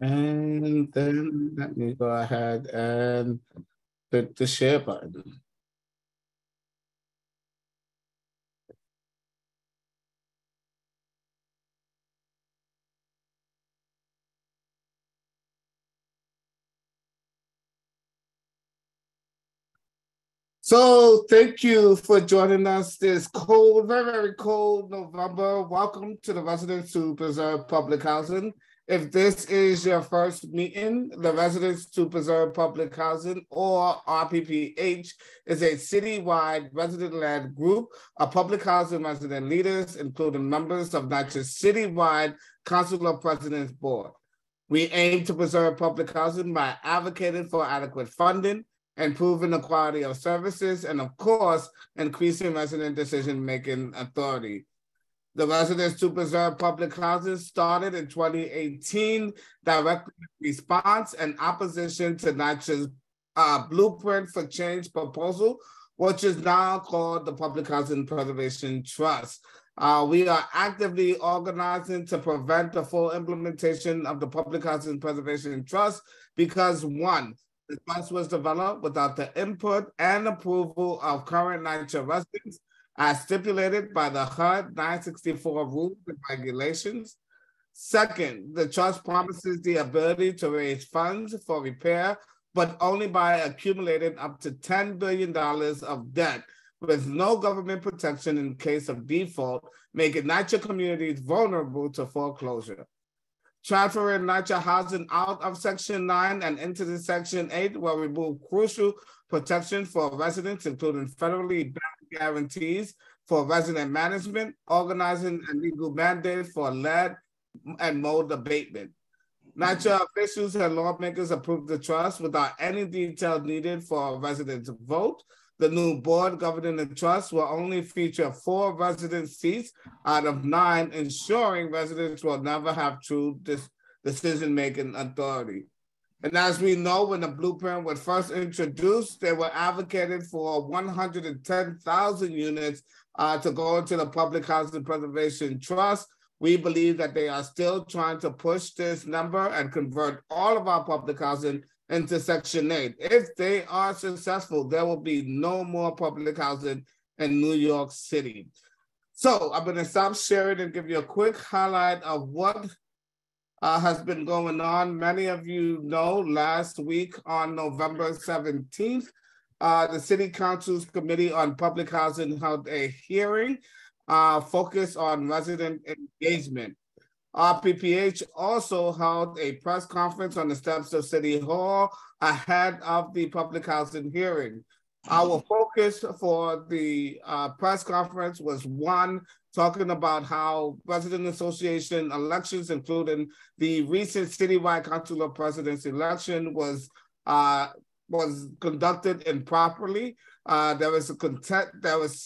And then let me go ahead and hit the share button. So thank you for joining us this cold, very, very cold November. Welcome to the Residents to Preserve Public Housing. If this is your first meeting, the Residents to Preserve Public Housing, or RPPH, is a citywide resident-led group of public housing resident leaders, including members of NYCHA's citywide Council of Presidents Board. We aim to preserve public housing by advocating for adequate funding, improving the quality of services, and of course, increasing resident decision-making authority. The Residents to Preserve Public Housing started in 2018, directly in response and opposition to NYCHA's Blueprint for Change proposal, which is now called the Public Housing Preservation Trust. We are actively organizing to prevent the full implementation of the Public Housing Preservation Trust because, one, the trust was developed without the input and approval of current NYCHA residents, as stipulated by the HUD 964 rules and regulations. Second, the trust promises the ability to raise funds for repair, but only by accumulating up to $10 billion of debt, with no government protection in case of default, making NYCHA communities vulnerable to foreclosure. Transferring NYCHA housing out of Section 9 and into the Section 8 will remove crucial protection for residents, including federally backed guarantees for resident management, organizing, and legal mandates for lead and mold abatement. NYCHA officials and lawmakers approved the trust without any details needed for a resident to vote. The new board governing the trust will only feature 4 resident seats out of 9, ensuring residents will never have true decision-making authority. And as we know, when the blueprint was first introduced, they were advocated for 110,000 units to go into the Public Housing Preservation Trust. We believe that they are still trying to push this number and convert all of our public housing into Section 8. If they are successful, there will be no more public housing in New York City. So I'm going to stop sharing and give you a quick highlight of what has been going on. Many of you know last week on November 17th, the City Council's Committee on Public Housing held a hearing focused on resident engagement. RPPH also held a press conference on the steps of City Hall ahead of the public housing hearing. Our focus for the press conference was, one, talking about how resident association elections, including the recent citywide Council of Presidents election, was conducted improperly. There was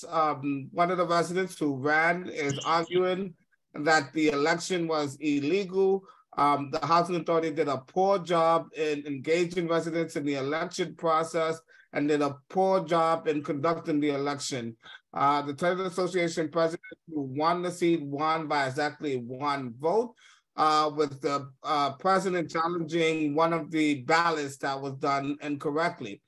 one of the residents who ran is arguing that the election was illegal. The Housing Authority did a poor job in engaging residents in the election process and did a poor job in conducting the election. The Tenant Association president who won the seat won by exactly 1 vote, with the president challenging one of the ballots that was done incorrectly.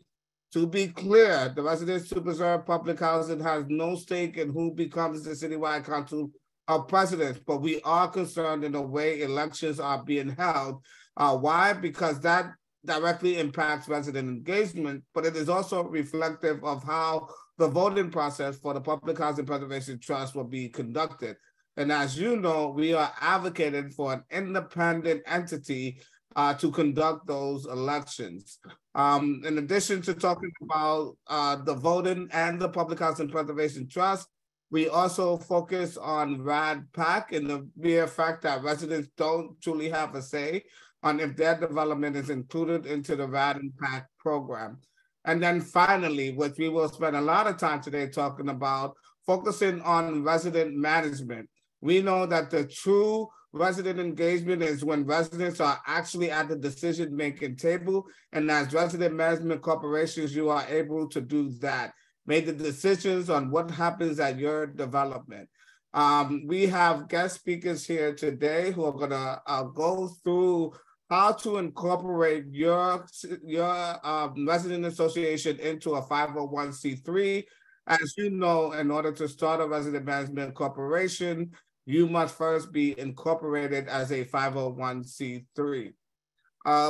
To be clear, the Residents to Preserve Public Housing has no stake in who becomes the citywide council of presidents, but we are concerned in the way elections are being held. Why? Because that directly impacts resident engagement, but it is also reflective of how the voting process for the Public Housing Preservation Trust will be conducted. And as you know, we are advocating for an independent entity to conduct those elections. In addition to talking about the voting and the Public Housing Preservation Trust, we also focus on RAD-PAC and the mere fact that residents don't truly have a say on if their development is included into the RAD and PAC program. And then finally, which we will spend a lot of time today talking about, focusing on resident management. We know that the true resident engagement is when residents are actually at the decision-making table, and as resident management corporations, you are able to do that. Make the decisions on what happens at your development. We have guest speakers here today who are gonna go through how to incorporate your resident association into a 501c3. As you know, in order to start a resident management corporation, you must first be incorporated as a 501c3.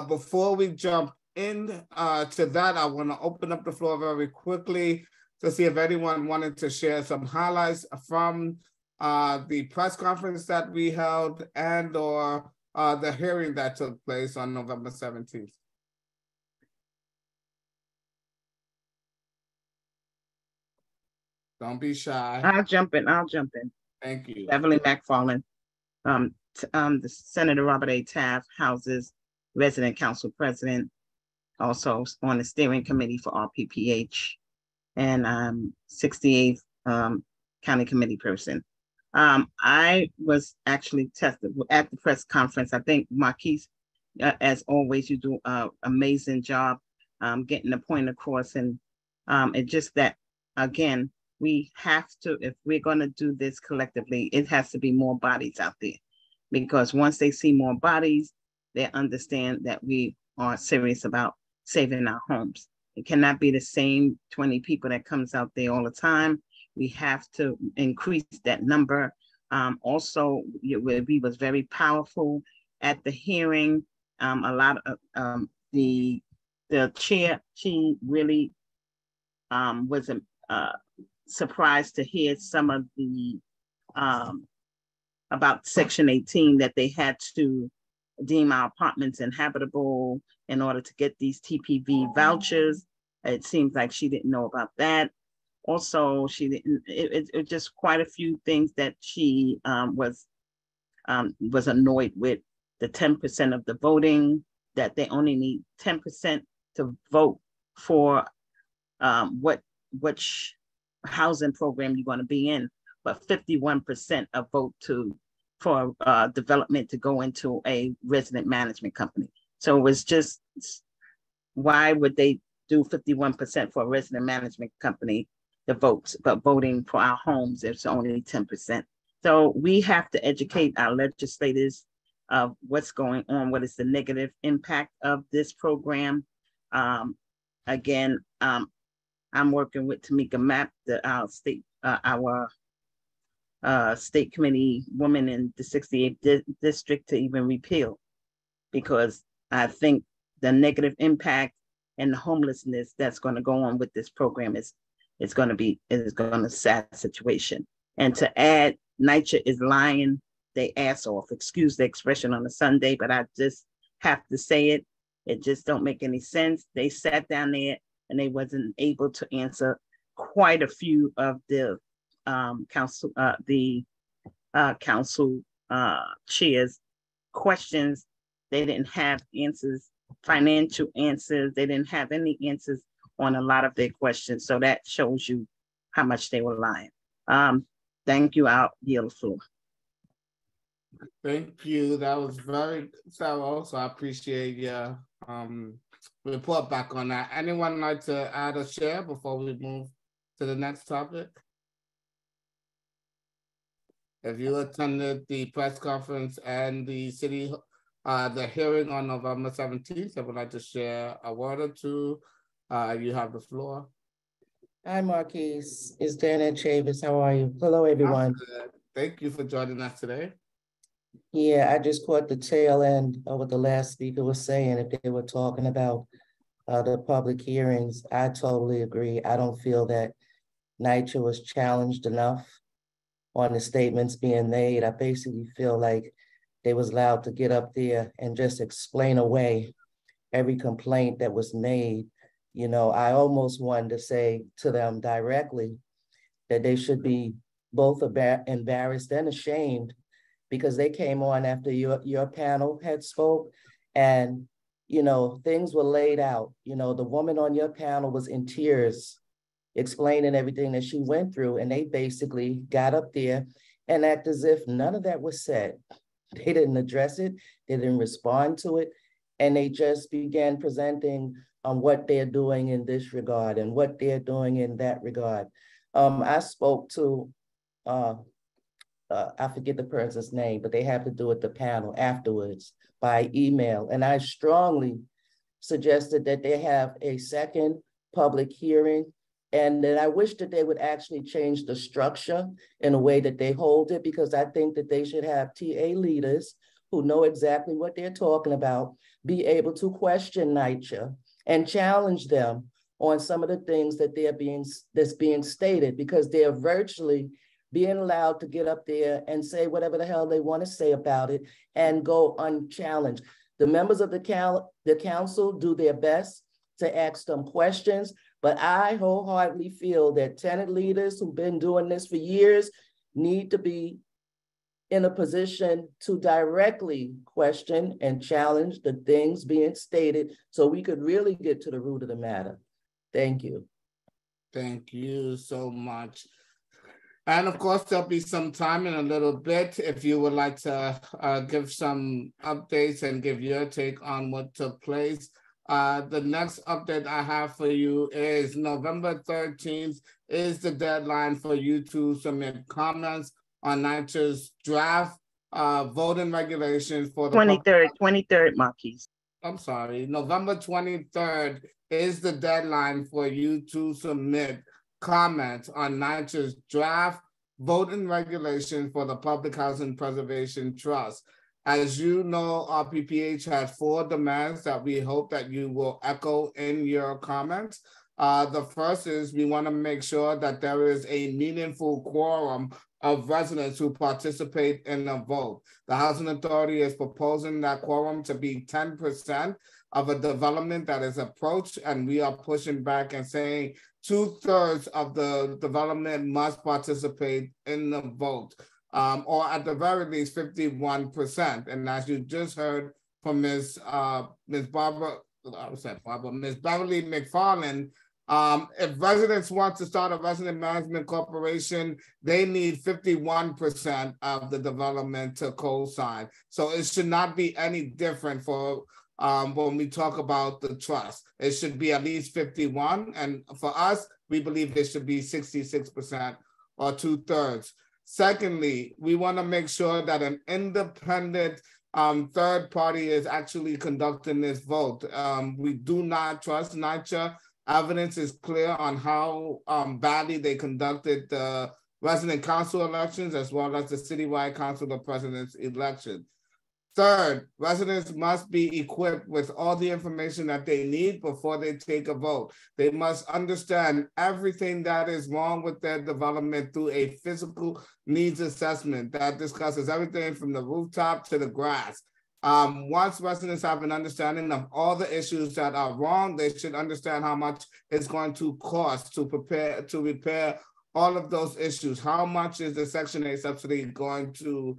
Before we jump in to that, I want to open up the floor very quickly to see if anyone wanted to share some highlights from the press conference that we held and or the hearing that took place on November 17th. Don't be shy. I'll jump in. Thank you. Beverly McFarland. The Senator Robert A. Taft houses resident council president, also on the steering committee for RPPH, and 68th county committee person. I was actually tested at the press conference. I think Marquise, as always, you do an amazing job getting the point across. And it's just that, again, we have to, if we're going to do this collectively, it has to be more bodies out there. Because once they see more bodies, they understand that we are serious about saving our homes. It cannot be the same 20 people that comes out there all the time. We have to increase that number. Also, we was very powerful at the hearing. A lot of the chair, she really was surprised to hear some of the about Section 18, that they had to deem our apartments inhabitable in order to get these TPV vouchers. It seems like she didn't know about that. Also, she didn't. It just quite a few things that she was annoyed with. The 10% of the voting, that they only need 10% to vote for which housing program you're going to be in, but 51% of vote for development to go into a resident management company. So it was just, why would they do 51% for a resident management company, the votes, but voting for our homes, it's only 10%. So we have to educate our legislators of what's going on, what is the negative impact of this program. Again, I'm working with Tamika Mapp, our state committee woman in the 68th district, to even repeal, because I think the negative impact and the homelessness that's going to go on with this program is going to be a sad situation. And to add, NYCHA is lying their ass off, excuse the expression on a Sunday, but I just have to say it. It just don't make any sense. They sat down there and they wasn't able to answer quite a few of the council chairs questions. They didn't have answers, financial answers. They didn't have any answers on a lot of their questions. So that shows you how much they were lying. Thank you. I'll yield the floor. Thank you. That was very thorough. So I appreciate your report back on that. Anyone like to add a share before we move to the next topic? If you attended the press conference and the hearing on November 17th, I would like to share a word or two. You have the floor. Hi, Marquise. It's Dana Chavis. How are you? Hello, everyone. Thank you for joining us today. Yeah, I just caught the tail end of what the last speaker was saying. If they were talking about the public hearings, I totally agree. I don't feel that NYCHA was challenged enough on the statements being made. I basically feel like they was allowed to get up there and just explain away every complaint that was made. You know, I almost wanted to say to them directly that they should be both embarrassed and ashamed, because they came on after your panel had spoke, and, you know, things were laid out. You know, the woman on your panel was in tears explaining everything that she went through, and they basically got up there and act as if none of that was said. They didn't address it, they didn't respond to it, and they just began presenting on what they're doing in this regard and what they're doing in that regard. I spoke to I forget the person's name, but they have to do it the panel afterwards by email. And I strongly suggested that they have a second public hearing, and that I wish that they would actually change the structure in a way that they hold it, because I think that they should have TA leaders who know exactly what they're talking about, be able to question NYCHA and challenge them on some of the things that that's being stated, because they're virtually being allowed to get up there and say whatever the hell they want to say about it and go unchallenged. The members of the council do their best to ask them questions, but I wholeheartedly feel that tenant leaders who've been doing this for years need to be in a position to directly question and challenge the things being stated so we could really get to the root of the matter. Thank you. Thank you so much. And of course, there'll be some time in a little bit if you would like to give some updates and give your take on what took place. The next update I have for you is November 13th is the deadline for you to submit comments on NYCHA's draft voting regulations for the 23rd, Marquise. I'm sorry, November 23rd is the deadline for you to submit comments on NYCHA's draft voting regulations for the Public Housing Preservation Trust. As you know, RPPH has 4 demands that we hope that you will echo in your comments. The first is we want to make sure that there is a meaningful quorum of residents who participate in the vote. The Housing Authority is proposing that quorum to be 10% of a development that is approached, and we are pushing back and saying 2/3 of the development must participate in the vote, or at the very least 51%. And as you just heard from Ms. Beverly McFarland, if residents want to start a resident management corporation, they need 51% of the development to co-sign. So it should not be any different for when we talk about the trust. It should be at least 51. And for us, we believe it should be 66% or 2/3. Secondly, we want to make sure that an independent third party is actually conducting this vote. We do not trust NYCHA. Evidence is clear on how badly they conducted the resident council elections as well as the citywide council of presidents election. Third, residents must be equipped with all the information that they need before they take a vote. They must understand everything that is wrong with their development through a physical needs assessment that discusses everything from the rooftop to the grass. Once residents have an understanding of all the issues that are wrong, they should understand how much it's going to cost to repair all of those issues. How much is the Section 8 subsidy going to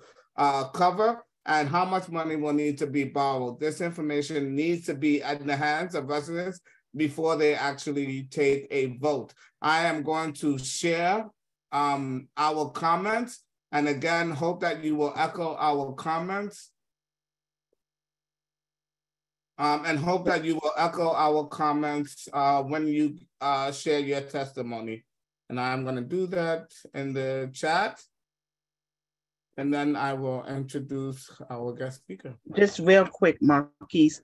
cover? And how much money will need to be borrowed. This information needs to be in the hands of residents before they actually take a vote. I am going to share our comments, and again, hope that you will echo our comments. And hope that you will echo our comments when you share your testimony. And I'm going to do that in the chat. And then I will introduce our guest speaker. Just real quick, Marquise.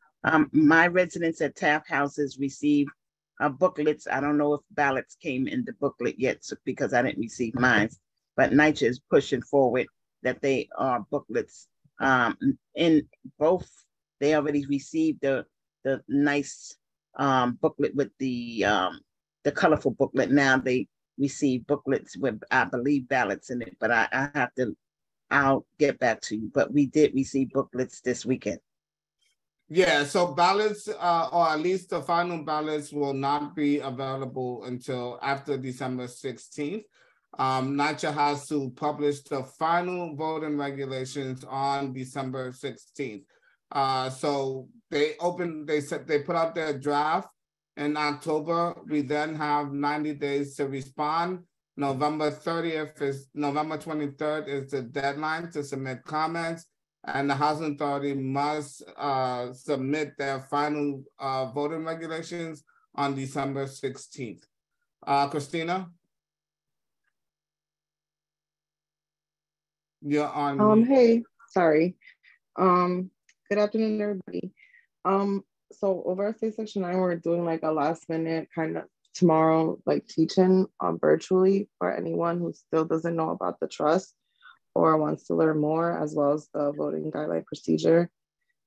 My residents at Taft houses receive booklets. I don't know if ballots came in the booklet yet because I didn't receive mine, but NYCHA is pushing forward that they are booklets. In both, they already received the nice booklet with the colorful booklet. Now they receive booklets with, I believe, ballots in it, but I'll get back to you, but we did receive booklets this weekend. Yeah, so ballots, or at least the final ballots, will not be available until after December 16th. NYCHA has to publish the final voting regulations on December 16th. So they put out their draft in October. We then have 90 days to respond. November 23rd is the deadline to submit comments, and the Housing Authority must submit their final voting regulations on December 16th. Christina? You're on. Hey, sorry. Good afternoon, everybody. So over at State Section 9, we're doing like a last minute kind of tomorrow, like teaching virtually for anyone who still doesn't know about the trust or wants to learn more, as well as the voting guideline procedure.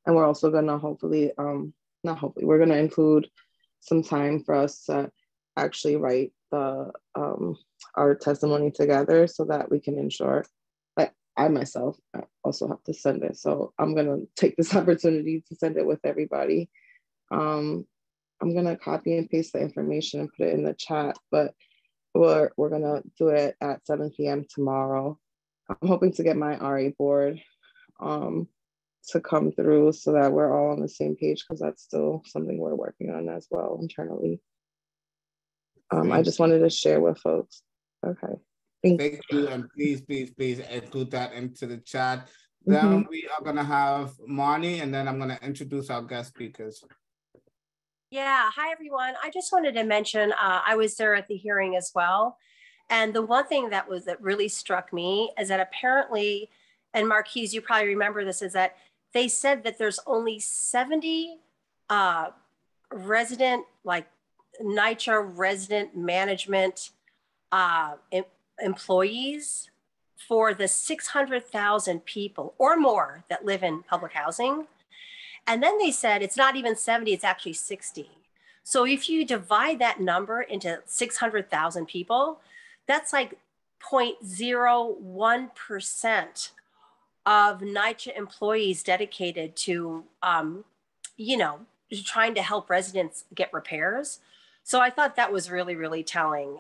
And we're also gonna hopefully, we're gonna include some time for us to actually write the our testimony together so that we can ensure, like I myself I also have to send it. So I'm gonna take this opportunity to send it with everybody. I'm gonna copy and paste the information and put it in the chat, but we're gonna do it at 7 p.m. tomorrow. I'm hoping to get my RA board to come through so that we're all on the same page, because that's still something we're working on as well internally. I just wanted to share with folks. Okay. Thank you. And please include that into the chat. Then we are going to have Marnie, and then I'm going to introduce our guest speakers. Yeah, hi everyone. I just wanted to mention, I was there at the hearing as well. And the one thing that really struck me is that apparently, and Marquise, you probably remember this, is that they said that there's only 70 resident, like NYCHA resident management employees for the 600,000 people or more that live in public housing. And then they said it's not even 70, it's actually 60. So if you divide that number into 600,000 people, that's like 0.01% of NYCHA employees dedicated to, trying to help residents get repairs. So I thought that was really, really telling,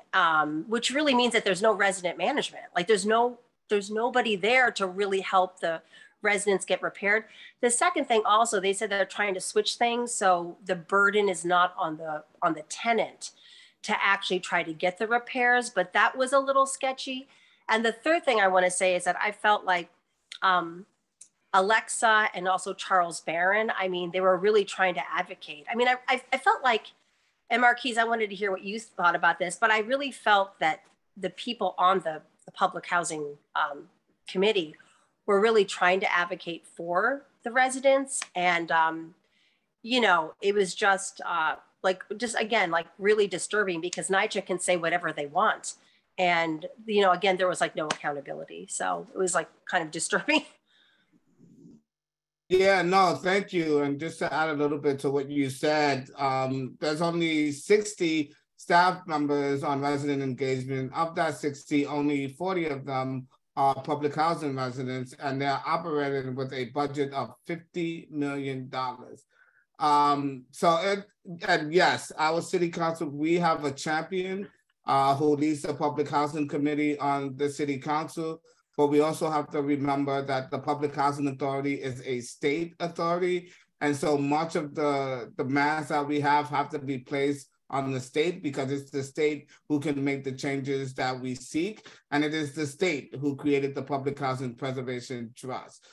which really means that there's no resident management. Like there's nobody there to really help the residents get repaired. The second thing also, they said they're trying to switch things. So the burden is not on the tenant to actually try to get the repairs, but that was a little sketchy. And the third thing I want to say is that I felt like Alexa and also Charles Barron, I mean, they were really trying to advocate. I mean, I felt like, and Marquise, I wanted to hear what you thought about this, but I really felt that the people on the public housing committee were really trying to advocate for the residents. And, it was just again, really disturbing because NYCHA can say whatever they want. And, again, there was like no accountability. So it was like kind of disturbing. Yeah, no, thank you. And just to add a little bit to what you said, there's only 60 staff members on resident engagement. Of that 60, only 40 of them are public housing residents, and they're operating with a budget of $50 million. And yes, our city council, we have a champion who leads the public housing committee on the city council. But we also have to remember that the Public Housing Authority is a state authority. And so much of the demands that we have to be placed on the state, because it's the state who can make the changes that we seek. And it is the state who created the Public Housing Preservation Trust.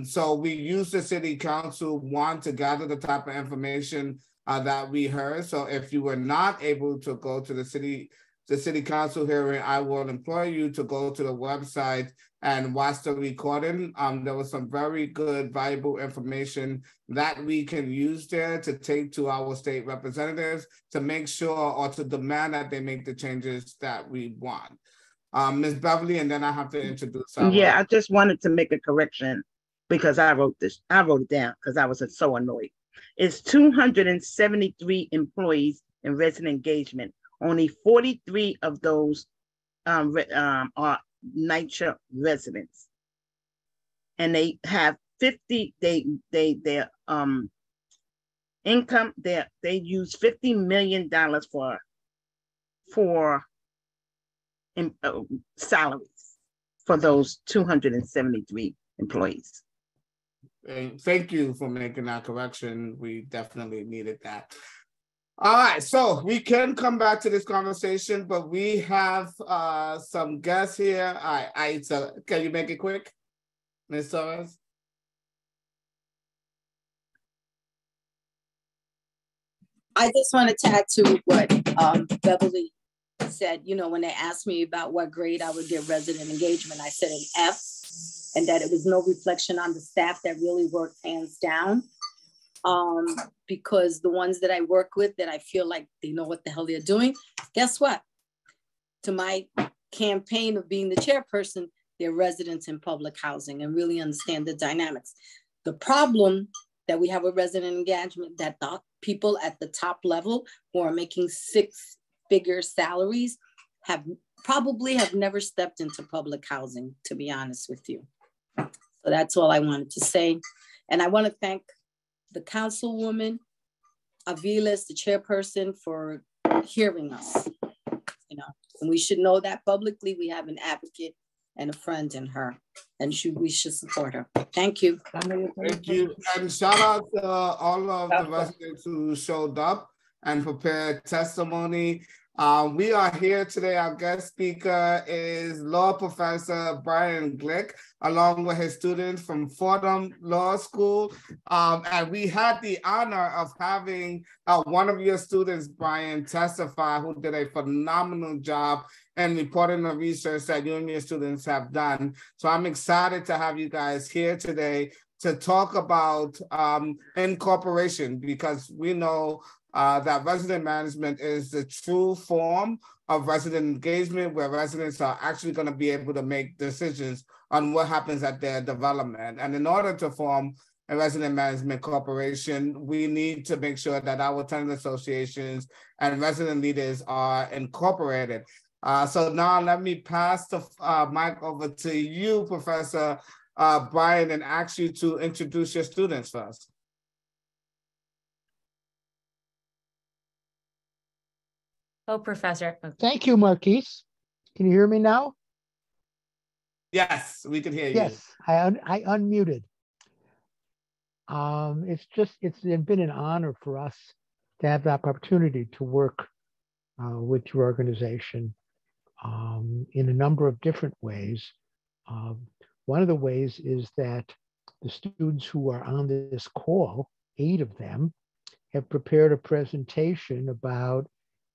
So we use the city council, one, to gather the type of information that we heard. So if you were not able to go to the city council hearing, I will implore you to go to the website and watch the recording. There was some very good, valuable information that we can use there to take to our state representatives to make sure or to demand that they make the changes that we want. Ms. Beverly, and then I have to introduce our— Yeah, I just wanted to make a correction because I wrote it down because I was so annoyed. It's 273 employees in resident engagement. Only 43 of those are NYCHA residents, and they have 50. Their income. They use $50 million for salaries for those 273 employees. Thank you for making that correction. We definitely needed that. All right, so we can come back to this conversation, but we have some guests here. All right, so can you make it quick, Ms. Torres? I just wanted to add to what Beverly said. When they asked me about what grade I would give resident engagement, I said an F, and that it was no reflection on the staff that really worked hands down. Because the ones that I work with that I feel like they know what the hell they're doing, guess what? To my campaign of being the chairperson, they're residents in public housing and really understand the dynamics. The problem that we have with resident engagement, that the people at the top level who are making six-figure salaries probably have never stepped into public housing, to be honest with you. So that's all I wanted to say. And I want to thank the councilwoman, Aviles, the chairperson, for hearing us. You know, and we should know that publicly we have an advocate and a friend in her, and we should support her. Thank you. Thank you. And shout out to all of the residents who showed up and prepared testimony. We are here today. Our guest speaker is law professor Brian Glick, along with his students from Fordham Law School. And we had the honor of having one of your students, Brian, testify, who did a phenomenal job in reporting the research that you and your students have done. So I'm excited to have you guys here today to talk about incorporation, because we know that resident management is the true form of resident engagement, where residents are actually going to be able to make decisions on what happens at their development. And in order to form a resident management corporation, we need to make sure that our tenant associations and resident leaders are incorporated. So now let me pass the mic over to you, Professor Brian, and ask you to introduce your students first. Oh, Professor. Thank you, Marquise. Can you hear me now? Yes, we can hear you. Yes, I unmuted. It's been an honor for us to have the opportunity to work with your organization in a number of different ways. One of the ways is that the students who are on this call, 8 of them, have prepared a presentation about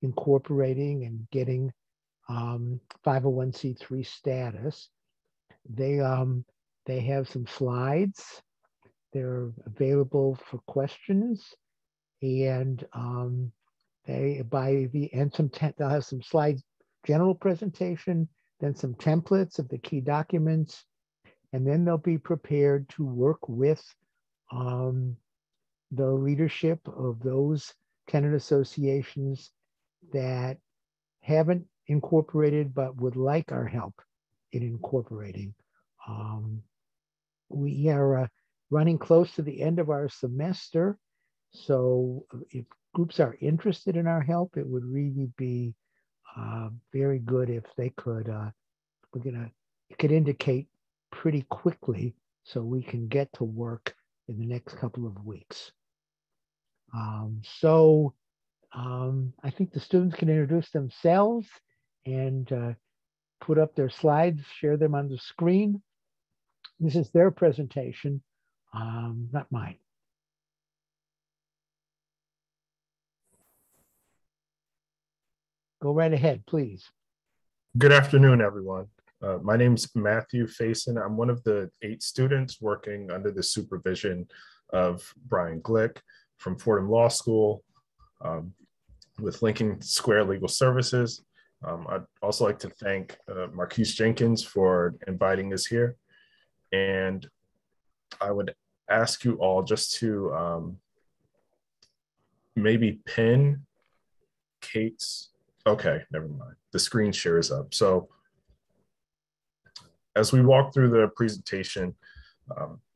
incorporating and getting 501c3 status. They have some slides. They're available for questions, and they'll have some slides, general presentation, then some templates of the key documents, and then they'll be prepared to work with the leadership of those tenant associations that haven't incorporated but would like our help in incorporating. We are running close to the end of our semester, so if groups are interested in our help, it would really be very good if they could, it could indicate pretty quickly so we can get to work in the next couple of weeks. I think the students can introduce themselves and put up their slides, share them on the screen. This is their presentation, not mine. Go right ahead, please. Good afternoon, everyone. My name is Matthew Faison. I'm one of the 8 students working under the supervision of Brian Glick from Fordham Law School with Lincoln Square Legal Services. I'd also like to thank Marquise Jenkins for inviting us here. And I would ask you all just to maybe pin Kate's, okay, never mind. The screen share is up. So as we walk through the presentation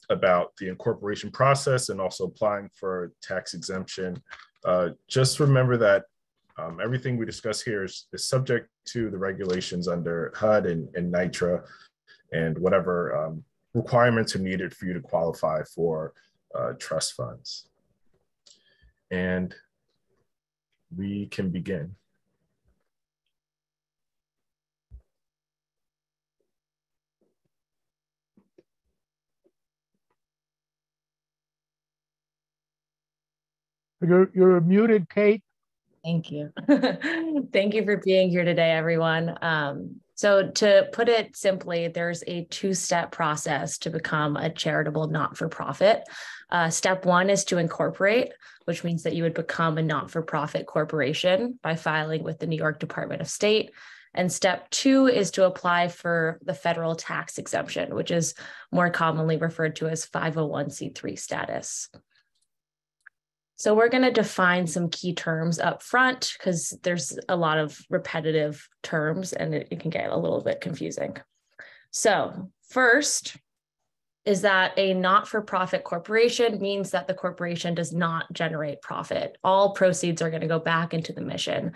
about the incorporation process and also applying for tax exemption, just remember that everything we discuss here is subject to the regulations under HUD and NYCHA and whatever requirements are needed for you to qualify for trust funds. And we can begin. You're muted, Kate. Thank you. Thank you for being here today, everyone. So to put it simply, there's a two-step process to become a charitable not-for-profit. Step one is to incorporate, which means that you would become a not-for-profit corporation by filing with the New York Department of State. And step two is to apply for the federal tax exemption, which is more commonly referred to as 501c3 status. So we're going to define some key terms up front because there's a lot of repetitive terms and it can get a little bit confusing. So first is that a not-for-profit corporation means that the corporation does not generate profit. All proceeds are going to go back into the mission.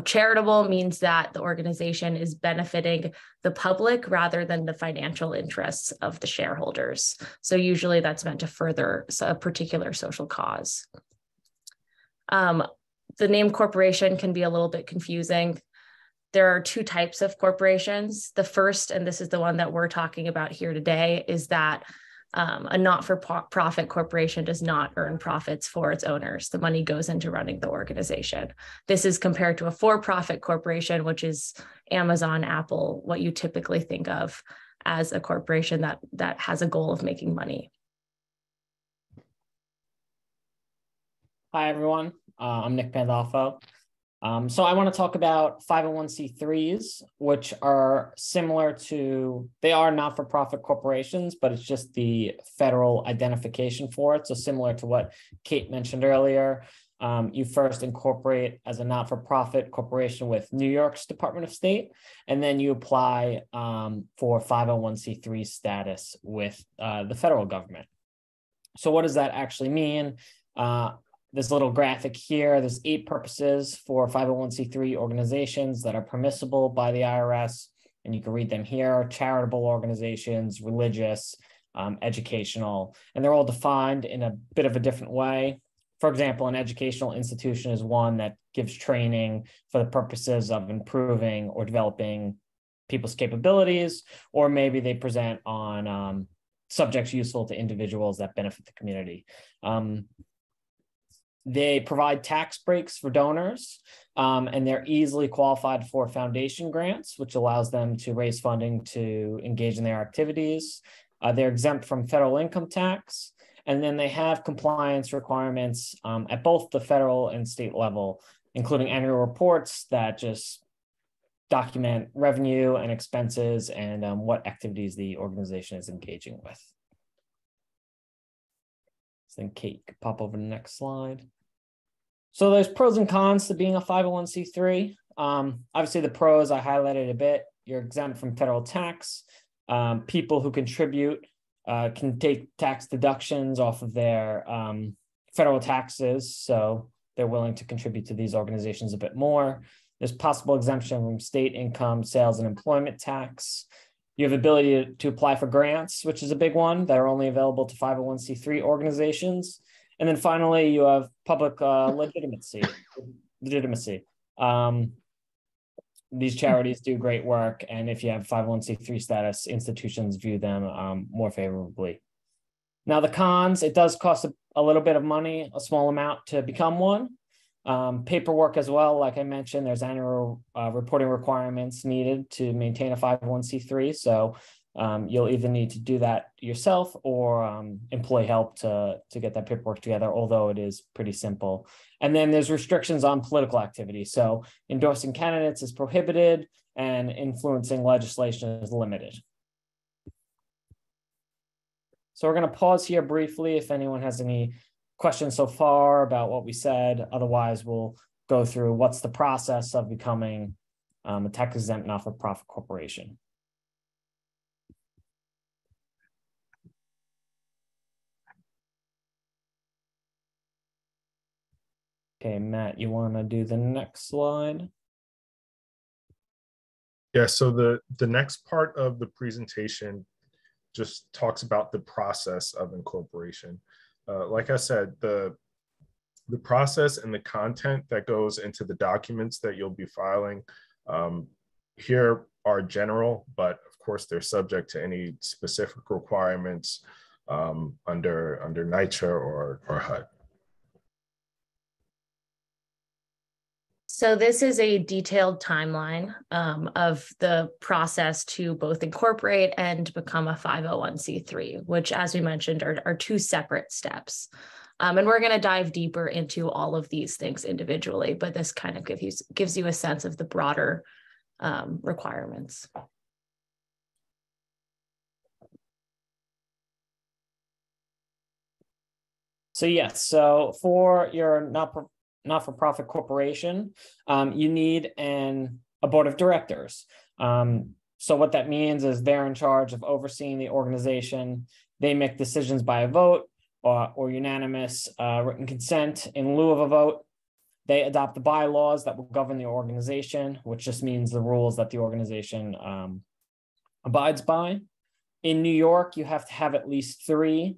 Charitable means that the organization is benefiting the public rather than the financial interests of the shareholders. So usually that's meant to further a particular social cause. The name corporation can be a little bit confusing. There are two types of corporations. The first, and this is the one that we're talking about here today, is that a not-for-profit corporation does not earn profits for its owners. The money goes into running the organization. This is compared to a for-profit corporation, which is Amazon, Apple, what you typically think of as a corporation that has a goal of making money. Hi, everyone. I'm Nick Pandolfo. So I want to talk about 501c3s, which are similar to, they are not-for-profit corporations, but it's just the federal identification for it. So similar to what Kate mentioned earlier, you first incorporate as a not-for-profit corporation with New York's Department of State, and then you apply for 501c3 status with the federal government. So what does that actually mean? This little graphic here, there's 8 purposes for 501c3 organizations that are permissible by the IRS, and you can read them here: charitable organizations, religious, educational, and they're all defined in a bit of a different way. For example, an educational institution is one that gives training for the purposes of improving or developing people's capabilities, or maybe they present on subjects useful to individuals that benefit the community. They provide tax breaks for donors, and they're easily qualified for foundation grants, which allows them to raise funding to engage in their activities. They're exempt from federal income tax, and then they have compliance requirements at both the federal and state level, including annual reports that just document revenue and expenses and what activities the organization is engaging with. So then Kate, could pop over to the next slide. So there's pros and cons to being a 501c3. Obviously the pros I highlighted a bit. You're exempt from federal tax. People who contribute can take tax deductions off of their federal taxes, so they're willing to contribute to these organizations a bit more. There's possible exemption from state income, sales, and employment tax. You have the ability to apply for grants, which is a big one, that are only available to 501c3 organizations. And then finally, you have public legitimacy. These charities do great work, and if you have 501c3 status, institutions view them more favorably. Now the cons, it does cost a little bit of money, a small amount to become one. Paperwork as well, like I mentioned, there's annual reporting requirements needed to maintain a 501c3. So you'll either need to do that yourself or employ help to get that paperwork together, although it is pretty simple. And then there's restrictions on political activity. So endorsing candidates is prohibited and influencing legislation is limited. So we're going to pause here briefly if anyone has any questions so far about what we said. Otherwise, we'll go through what's the process of becoming a tax-exempt not-for-profit corporation. Okay, Matt, you want to do the next slide? Yeah, so the next part of the presentation just talks about the process of incorporation. Like I said, the process and the content that goes into the documents that you'll be filing here are general, but of course they're subject to any specific requirements under NYCHA or HUD. So this is a detailed timeline of the process to both incorporate and become a 501c3, which, as we mentioned, are two separate steps. And we're going to dive deeper into all of these things individually, but this kind of gives you a sense of the broader requirements. So yes, so for your not-for-profit corporation, you need a board of directors. So what that means is they're in charge of overseeing the organization. They make decisions by a vote or unanimous written consent in lieu of a vote. They adopt the bylaws that will govern the organization, which just means the rules that the organization abides by. In New York, you have to have at least 3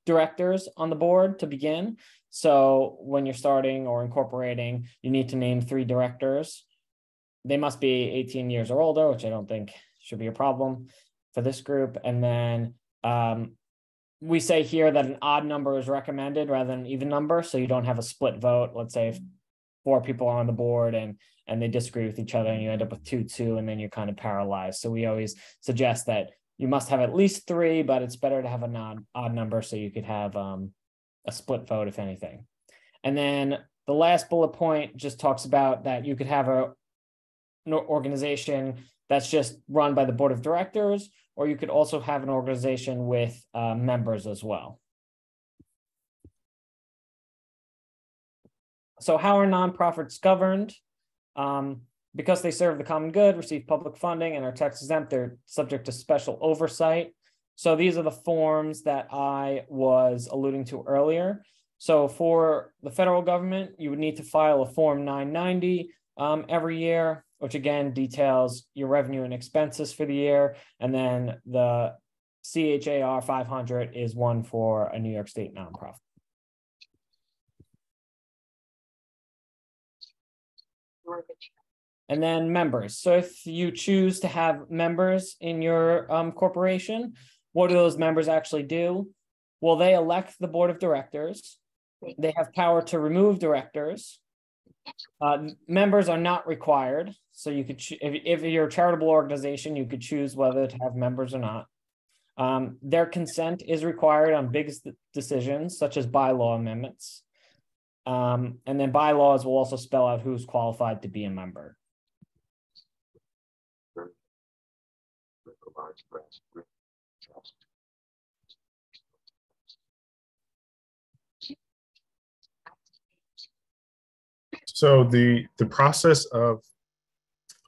directors on the board to begin. So when you're starting or incorporating, you need to name 3 directors. They must be 18 years or older, which I don't think should be a problem for this group. And then we say here that an odd number is recommended rather than an even number, so you don't have a split vote. Let's say if 4 people are on the board and they disagree with each other and you end up with 2-2, and then you're kind of paralyzed. So we always suggest that you must have at least 3, but it's better to have an odd number so you could have a split vote, if anything. And then the last bullet point just talks about that you could have an organization that's just run by the board of directors, or you could also have an organization with members as well. So how are nonprofits governed? Because they serve the common good, receive public funding, and are tax exempt, they're subject to special oversight. So these are the forms that I was alluding to earlier. So for the federal government, you would need to file a Form 990 every year, which again details your revenue and expenses for the year. And then the CHAR 500 is one for a New York State nonprofit. And then members. So if you choose to have members in your corporation, what do those members actually do? Well, they elect the board of directors. They have power to remove directors. Members are not required. So you could, if you're a charitable organization, you could choose whether to have members or not. Their consent is required on big decisions, such as bylaw amendments. And then bylaws will also spell out who's qualified to be a member. So the process of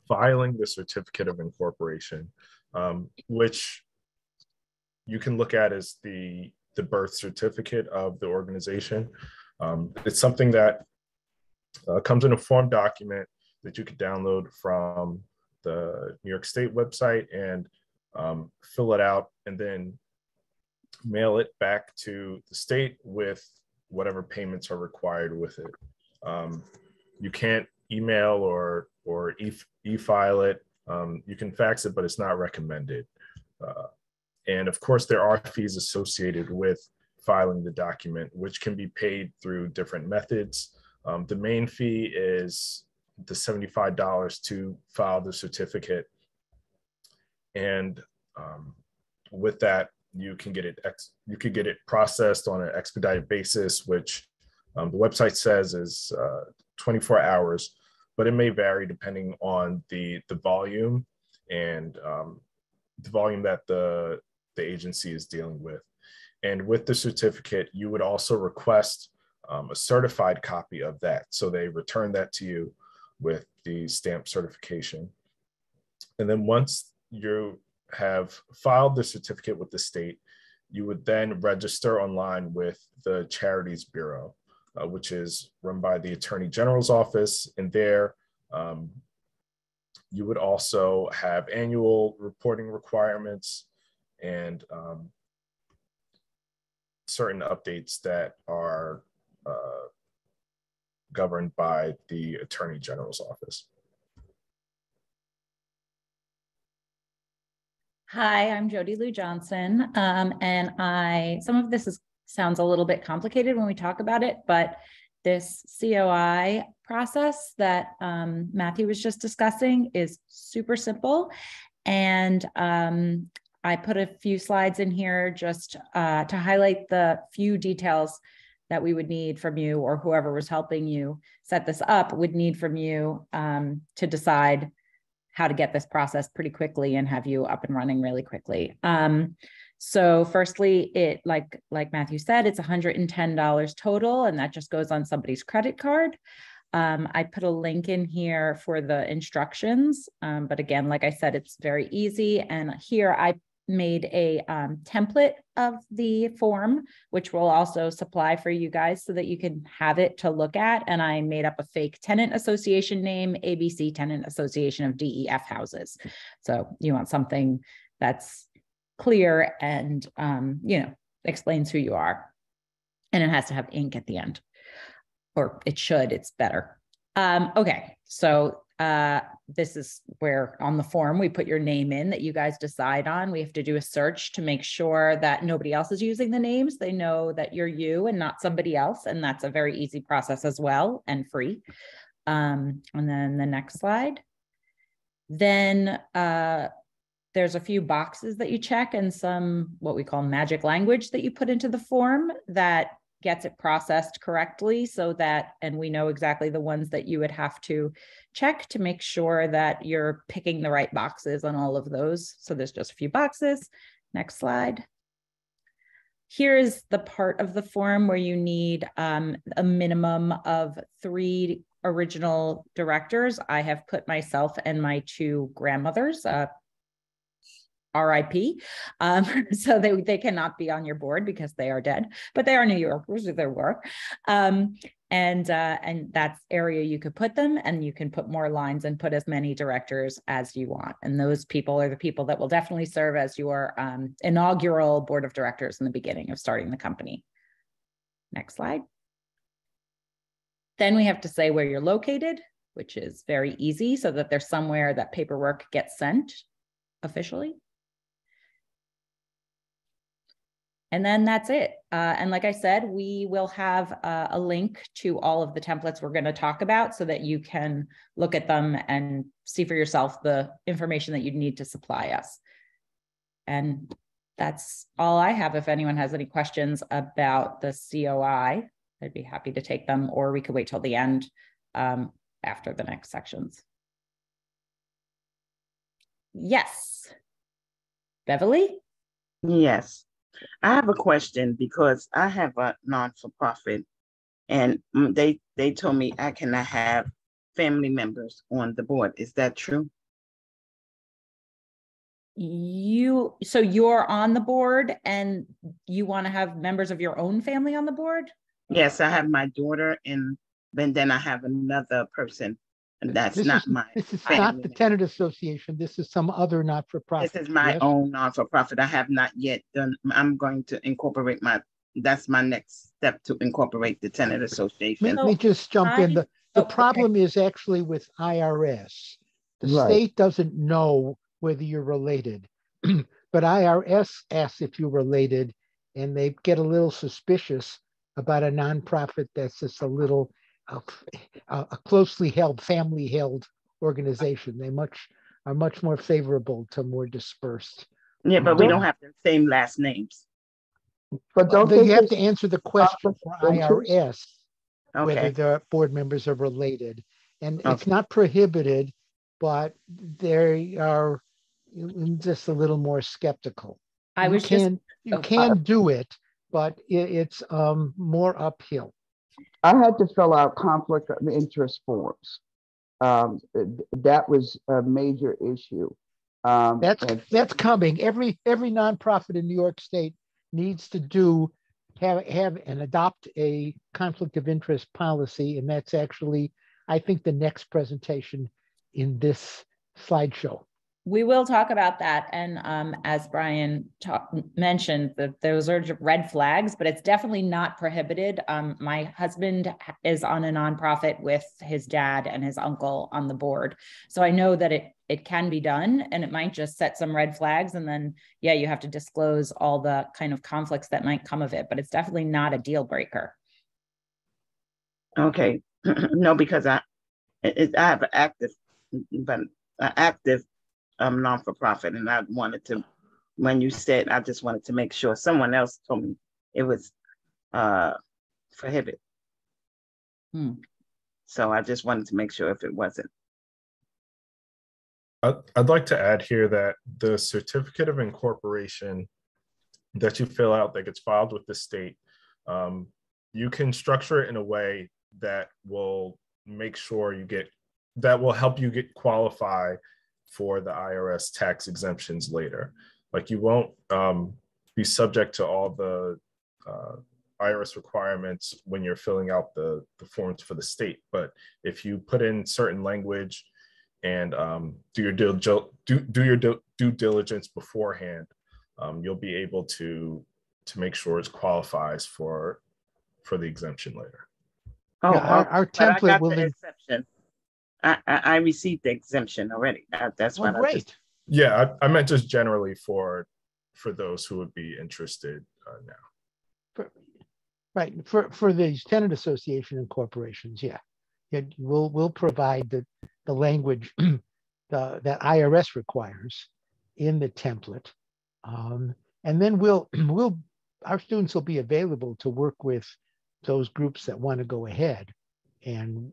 filing the certificate of incorporation, which you can look at as the birth certificate of the organization. It's something that comes in a form document that you can download from the New York State website and fill it out and then mail it back to the state with whatever payments are required with it. You can't email or e-file it. You can fax it, but it's not recommended. And of course, there are fees associated with filing the document, which can be paid through different methods. The main fee is the $75 to file the certificate. And with that, you can get it processed on an expedited basis, which the website says is 24 hours, but it may vary depending on the volume and the volume that the agency is dealing with. And with the certificate, you would also request a certified copy of that. So they return that to you with the stamp certification. And then once you have filed the certificate with the state, you would then register online with the Charities Bureau, which is run by the Attorney General's office. And there, you would also have annual reporting requirements and certain updates that are governed by the Attorney General's office. Hi, I'm Jody Lou Johnson, and some of this sounds a little bit complicated when we talk about it, but This COI process that Matthew was just discussing is super simple. And I put a few slides in here just to highlight the few details that we would need from you, or whoever was helping you set this up would need from you to decide how to get this process pretty quickly and have you up and running really quickly. So firstly, it like Matthew said, it's $110 total, and that just goes on somebody's credit card. I put a link in here for the instructions, but again, like I said, it's very easy. And here I made a template of the form, which we'll also supply for you guys so that you can have it to look at. And I made up a fake tenant association name, ABC Tenant Association of DEF Houses. So you want something that's clear and, explains who you are. And it has to have ink at the end, or it should, it's better. Okay, so this is where on the form we put your name in that you guys decide on. We have to do a search to make sure that nobody else is using the names. They know that you're you and not somebody else. And that's a very easy process as well, and free. And then the next slide. Then there's a few boxes that you check and some what we call magic language that you put into the form that gets it processed correctly, so that, and we know exactly the ones that you would have to check to make sure that you're picking the right boxes on all of those. So there's just a few boxes. Next slide. Here's the part of the form where you need a minimum of 3 original directors. I have put myself and my 2 grandmothers, RIP. So they cannot be on your board because they are dead, but they are New Yorkers, or there were. And that's area you could put them, and you can put more lines and put as many directors as you want. And those people are the people that will definitely serve as your inaugural board of directors in the beginning of starting the company. Next slide. Then we have to say where you're located, which is very easy, so that there's somewhere that paperwork gets sent officially. And then that's it. And like I said, we will have a link to all of the templates we're going to talk about so that you can look at them and see for yourself the information that you need to supply us. And that's all I have. If anyone has any questions about the COI, I'd be happy to take them, or we could wait till the end after the next sections. Yes. Beverly? Yes. I have a question because I have a non-for-profit, and they told me I cannot have family members on the board. Is that true? So you're on the board and you want to have members of your own family on the board? Yes, I have my daughter, and then I have another person, and that's This not is, my This is family not the member. Tenant Association. This is some other not-for-profit. This is my yes? own non-for-profit. I have not yet done. I'm going to incorporate that's my next step, to incorporate the Tenant Association. Let me just jump in. The problem is actually with IRS. The state doesn't know whether you're related, but IRS asks if you're related, and they get a little suspicious about a nonprofit that's just a little a closely held, family held organization. They are much more favorable to more dispersed. Yeah, but we don't have the same last names. But you have to answer the question for IRS, whether the board members are related. And it's not prohibited, but they are just a little more skeptical. You can do it, but it's more uphill. I had to fill out conflict of interest forms. That was a major issue. That's coming. Every nonprofit in New York State needs to have and adopt a conflict of interest policy, and that's actually, I think, the next presentation in this slideshow. We will talk about that. And as Brian mentioned, that those are red flags, but it's definitely not prohibited. My husband is on a nonprofit with his dad and his uncle on the board. So I know that it can be done, and it might just set some red flags. And then, yeah, you have to disclose all the kind of conflicts that might come of it, but it's definitely not a deal breaker. Okay, no, because I have an active, but an active non-for-profit, and I wanted to, when you said, I just wanted to make sure. Someone else told me it was prohibited. So I just wanted to make sure if it wasn't. I'd like to add here that the certificate of incorporation that you fill out that gets filed with the state, you can structure it in a way that will make sure that will help you qualify for the IRS tax exemptions later. Like you won't be subject to all the IRS requirements when you're filling out the forms for the state. But if you put in certain language and do your due diligence beforehand, you'll be able to make sure it qualifies for the exemption later. Oh, yeah, our template will. The exemption. I received the exemption already. That's well, what great. Yeah, I meant just generally for those who would be interested now. Right, for these tenant association and corporations, yeah, we'll provide the language that IRS requires in the template, and then our students will be available to work with those groups that want to go ahead and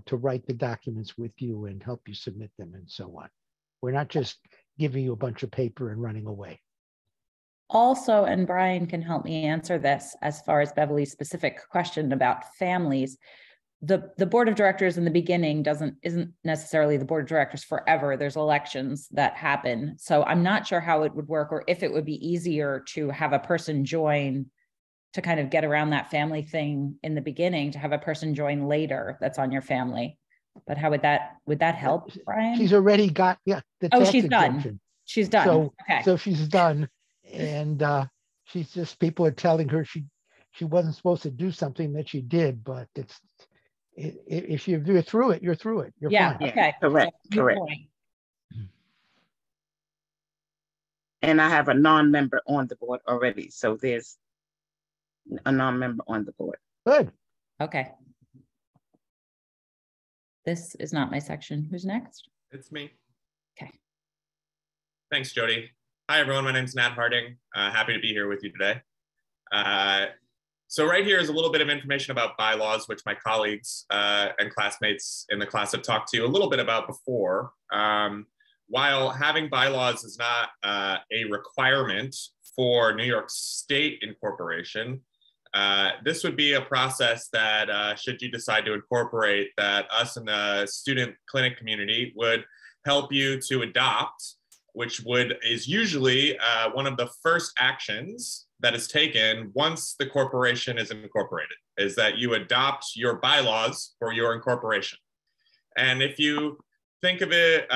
to write the documents with you and help you submit them and so on. We're not just giving you a bunch of paper and running away. Also, and Brian can help me answer this as far as Beverly's specific question about families, the board of directors in the beginning isn't necessarily the board of directors forever. There's elections that happen. So I'm not sure how it would work, or if it would be easier to have a person join to kind of get around that family thing in the beginning, to have a person join later that's on your family. But how would that help, Brian? She's already got, the tax she's exemption. done. She's done. So, okay. So she's done. And she's just, people are telling her she wasn't supposed to do something that she did, but if you're through it, you're through it. You're fine. Yeah, correct. So, correct. And I have a non-member on the board already. So there's a non-member on the board. Good. Okay. This is not my section. Who's next? It's me. Okay. Thanks, Jody. Hi, everyone. My name is Nat Harding. Happy to be here with you today. So right here is a little bit of information about bylaws, which my colleagues and classmates in the class have talked to you a little bit about before. While having bylaws is not a requirement for New York State incorporation, this would be a process that should you decide to incorporate, that us in the student clinic community would help you to adopt, which is usually one of the first actions that is taken once the corporation is incorporated, is that you adopt your bylaws for your incorporation. And if you think of it,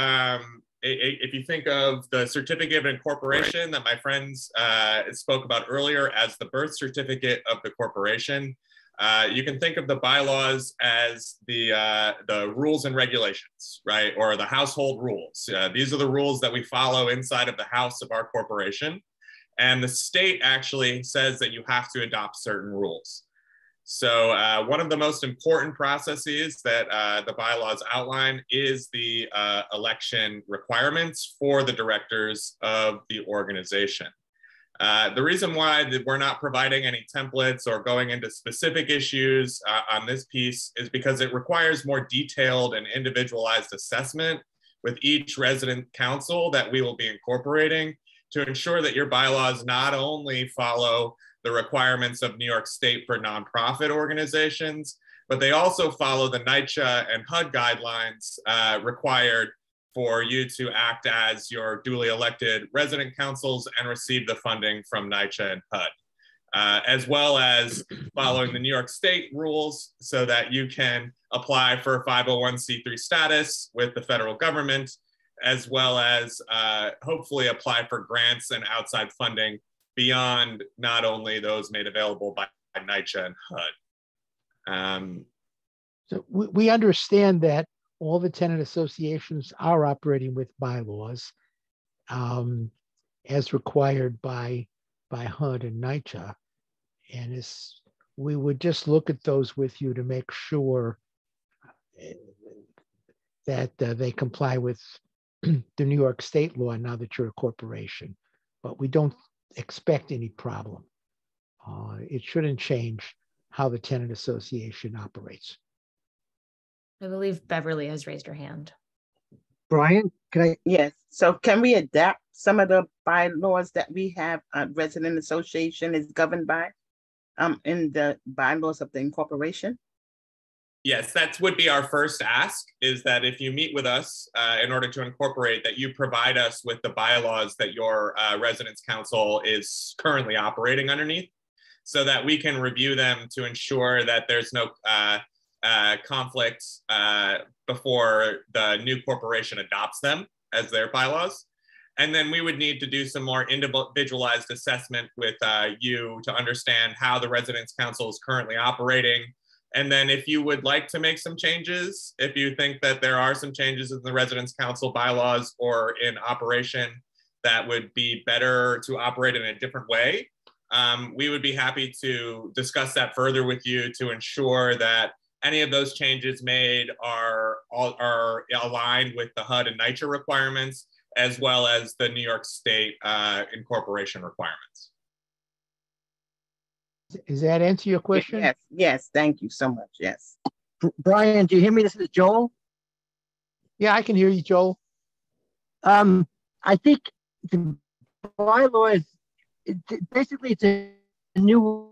if you think of the certificate of incorporation that my friends spoke about earlier as the birth certificate of the corporation, you can think of the bylaws as the rules and regulations, right? Or the household rules. These are the rules that we follow inside of the house of our corporation. And the state actually says that you have to adopt certain rules. So one of the most important processes that the bylaws outline is the election requirements for the directors of the organization. The reason why we're not providing any templates or going into specific issues on this piece is because it requires more detailed and individualized assessment with each resident council that we will be incorporating to ensure that your bylaws not only follow the requirements of New York State for nonprofit organizations, but they also follow the NYCHA and HUD guidelines required for you to act as your duly elected resident councils and receive the funding from NYCHA and HUD, as well as following the New York State rules so that you can apply for 501c3 status with the federal government, as well as hopefully apply for grants and outside funding beyond not only those made available by NYCHA and HUD. So we understand that all the tenant associations are operating with bylaws as required by HUD and NYCHA. And we would just look at those with you to make sure that they comply with the New York state law now that you're a corporation. But we don't expect any problem. It shouldn't change how the tenant association operates. I believe Beverly has raised her hand. Brian, can I? Yes. So can we adapt some of the bylaws that we have resident association is governed by in the bylaws of the incorporation? Yes, that would be our first ask, is that if you meet with us in order to incorporate, that you provide us with the bylaws that your residence council is currently operating underneath, so that we can review them to ensure that there's no conflict before the new corporation adopts them as their bylaws. And then we would need to do some more individualized assessment with you to understand how the residence council is currently operating. And then if you would like to make some changes, if you think that there are some changes in the residence council bylaws or in operation that would be better to operate in a different way, we would be happy to discuss that further with you to ensure that any of those changes made are aligned with the HUD and NYCHA requirements, as well as the New York State incorporation requirements. Does that answer your question? Yes, yes, thank you so much, yes. Brian, do you hear me? This is Joel. Yeah, I can hear you, Joel. I think the bylaw is basically it's a new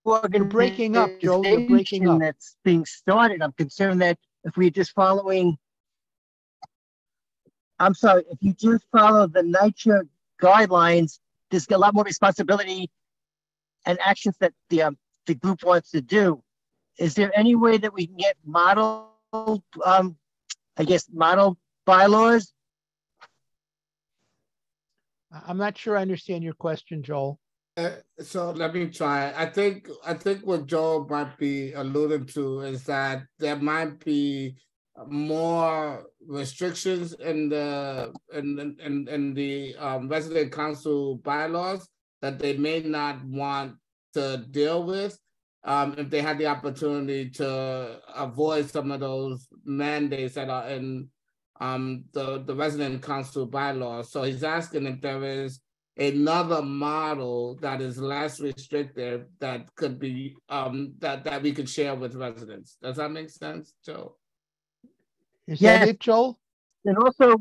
You're breaking up, Joel. You're breaking up. That's being started. I'm concerned that if we're just following, I'm sorry, if you just follow the NYCHA guidelines, there's a lot more responsibility and actions that the group wants to do. Is there any way that we can get model, model bylaws? I'm not sure I understand your question, Joel. So let me try. I think what Joel might be alluding to is that there might be more restrictions in the resident council bylaws that they may not want to deal with if they had the opportunity to avoid some of those mandates that are in the resident council bylaws. So he's asking if there is another model that is less restrictive that could be that we could share with residents. Does that make sense, Joe? Is that it, Joel? And also,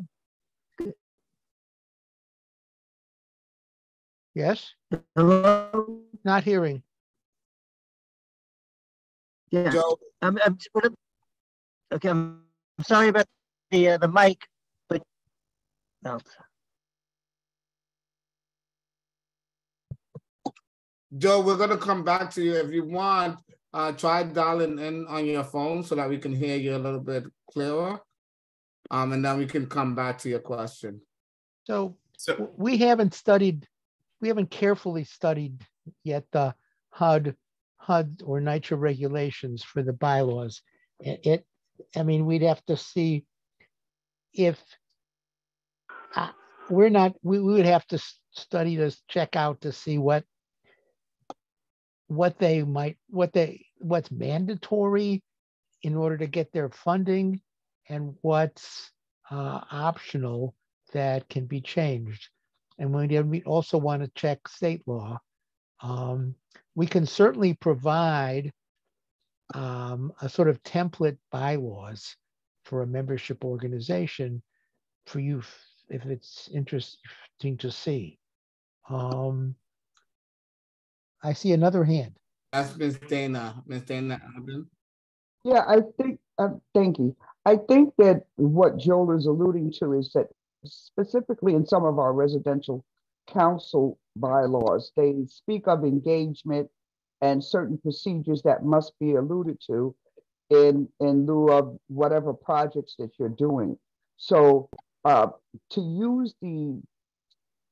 yes. Hello? Not hearing. Yeah. Joe. Okay, I'm sorry about the mic, but no. Joe, we're going to come back to you. If you want, try dialing in on your phone so that we can hear you a little bit clearer. And then we can come back to your question. So we haven't carefully studied yet the HUD or NYCHA regulations for the bylaws. I mean, we'd have to see if we would have to study this, check out to see what's mandatory in order to get their funding and what's optional that can be changed. And we also want to check state law. We can certainly provide a sort of template bylaws for a membership organization for you if it's interesting to see. I see another hand. That's Ms. Dana. Ms. Dana. Yeah, I think, thank you. I think that what Joel is alluding to is that specifically in some of our residential council bylaws, they speak of engagement and certain procedures that must be alluded to in lieu of whatever projects that you're doing. So to use the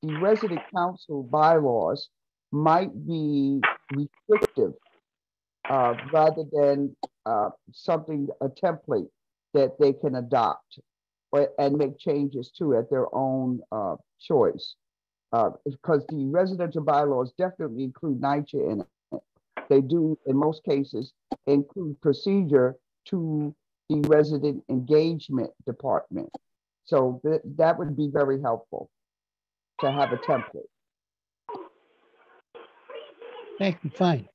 resident council bylaws might be restrictive rather than a template that they can adopt and make changes to at their own choice. Because the residential bylaws definitely include NYCHA in it. they do, in most cases, include procedure to the resident engagement department. So that would be very helpful to have a template. Thank you, fine.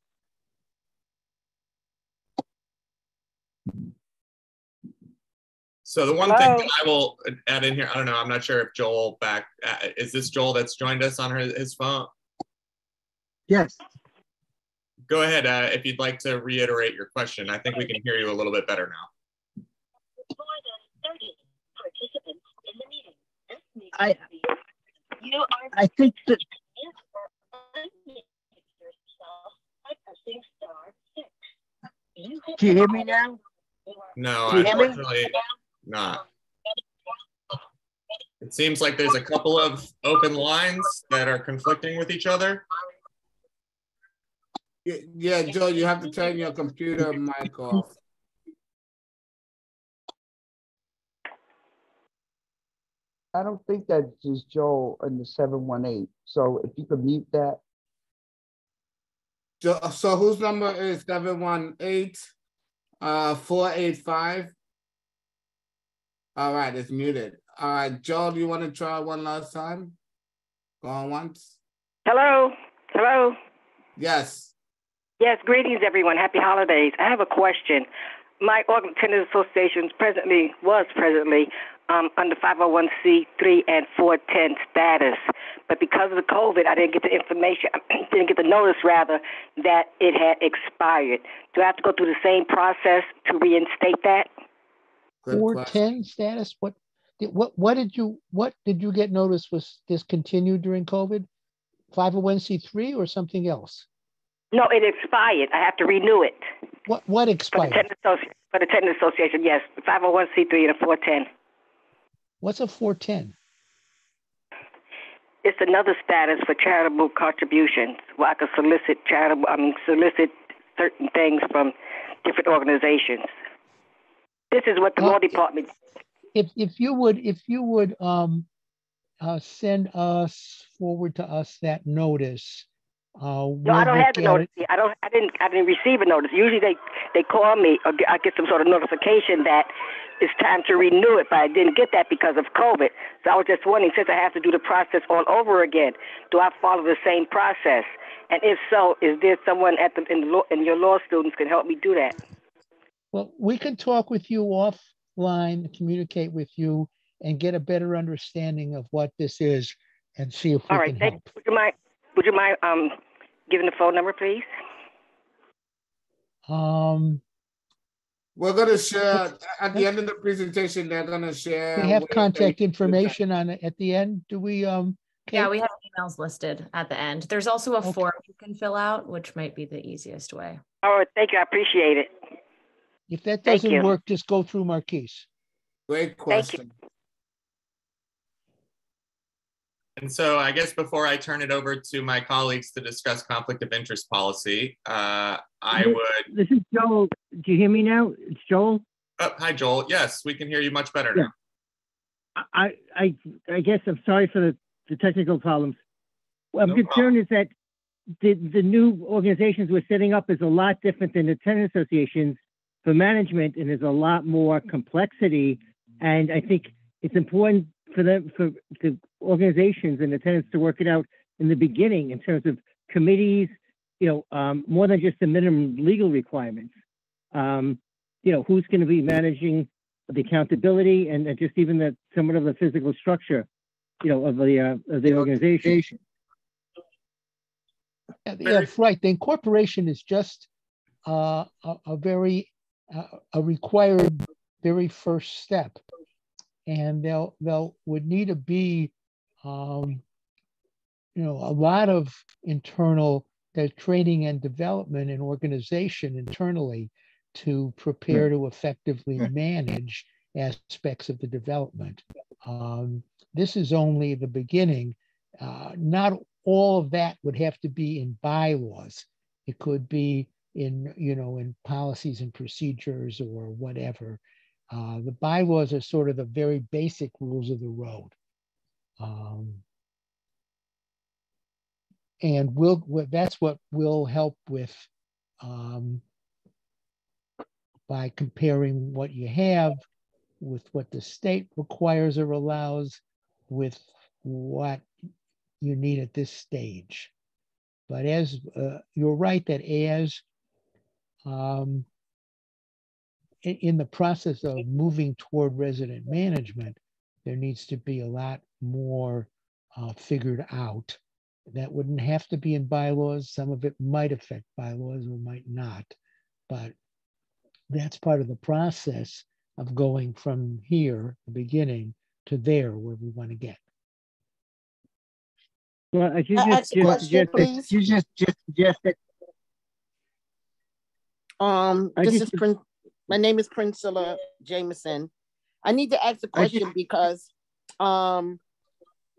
So the one thing that I will add in here, I don't know, I'm not sure if Joel is this Joel that's joined us on his phone? Yes. Go ahead if you'd like to reiterate your question. I think we can hear you a little bit better now. I think that do you hear me now? No, unfortunately not. It seems like there's a couple of open lines that are conflicting with each other. Yeah, Joe, you have to turn your computer mic off. I don't think that is Joel in the 718. So if you could mute that. So whose number is 718-485? All right, it's muted. All right, Joel, do you want to try one last time? Go on once. Hello. Hello. Yes. Yes, greetings, everyone. Happy holidays. I have a question. My tenant association was presently under 501c3 and 410 status, but because of the COVID, I didn't get the information, didn't get the notice rather that it had expired. Do I have to go through the same process to reinstate that? 410 status. What did you get notice was discontinued during COVID? 501c3 or something else? No, it expired. I have to renew it. What expired? For the tenant association, yes, 501c3 and a 410. What's a 410? It's another status for charitable contributions where I can solicit certain things from different organizations. This is what the law department. If you would send forward to us that notice. No, I don't have the notice. I didn't receive a notice. Usually they call me or I get some sort of notification that it's time to renew it, but I didn't get that because of COVID. So I was just wondering, since I have to do the process all over again, do I follow the same process? And if so, is there someone in your law students can help me do that? Well, we can talk with you offline, communicate with you, and get a better understanding of what this is, and see if we can help. Would you mind giving the phone number, please? We're going to share at the end of the presentation. They're going to share. We have contact information on it at the end. Do we? Yeah, we have emails listed at the end. There's also a form you can fill out, which might be the easiest way. All right, thank you. I appreciate it. If that doesn't work, just go through Marquise. Great question. And so I guess before I turn it over to my colleagues to discuss conflict of interest policy, This is Joel. Do you hear me now? It's Joel. Oh, hi, Joel. Yes, we can hear you much better now. I guess I'm sorry for the technical problems. What I'm concerned is that the new organizations we're setting up is a lot different than the tenant associations for management, and there's a lot more complexity. And I think it's important for the organizations and the tenants to work it out in the beginning in terms of committees, more than just the minimum legal requirements. Who's going to be managing the accountability and just even somewhat of the physical structure, of the organization. Yeah, right. The incorporation is just a required very first step. And there would need to be, a lot of internal training and development and organization internally to prepare to effectively manage aspects of the development. This is only the beginning. Not all of that would have to be in bylaws. It could be in policies and procedures or whatever. The bylaws are sort of the very basic rules of the road. And that's what will help with by comparing what you have with what the state requires or allows with what you need at this stage. But as you're right that as in the process of moving toward resident management, there needs to be a lot more figured out. That wouldn't have to be in bylaws. Some of it might affect bylaws or might not, but that's part of the process of going from here, the beginning, to there where we want to get. Well, if you just suggested. My name is Priscilla Jameson. I need to ask a question because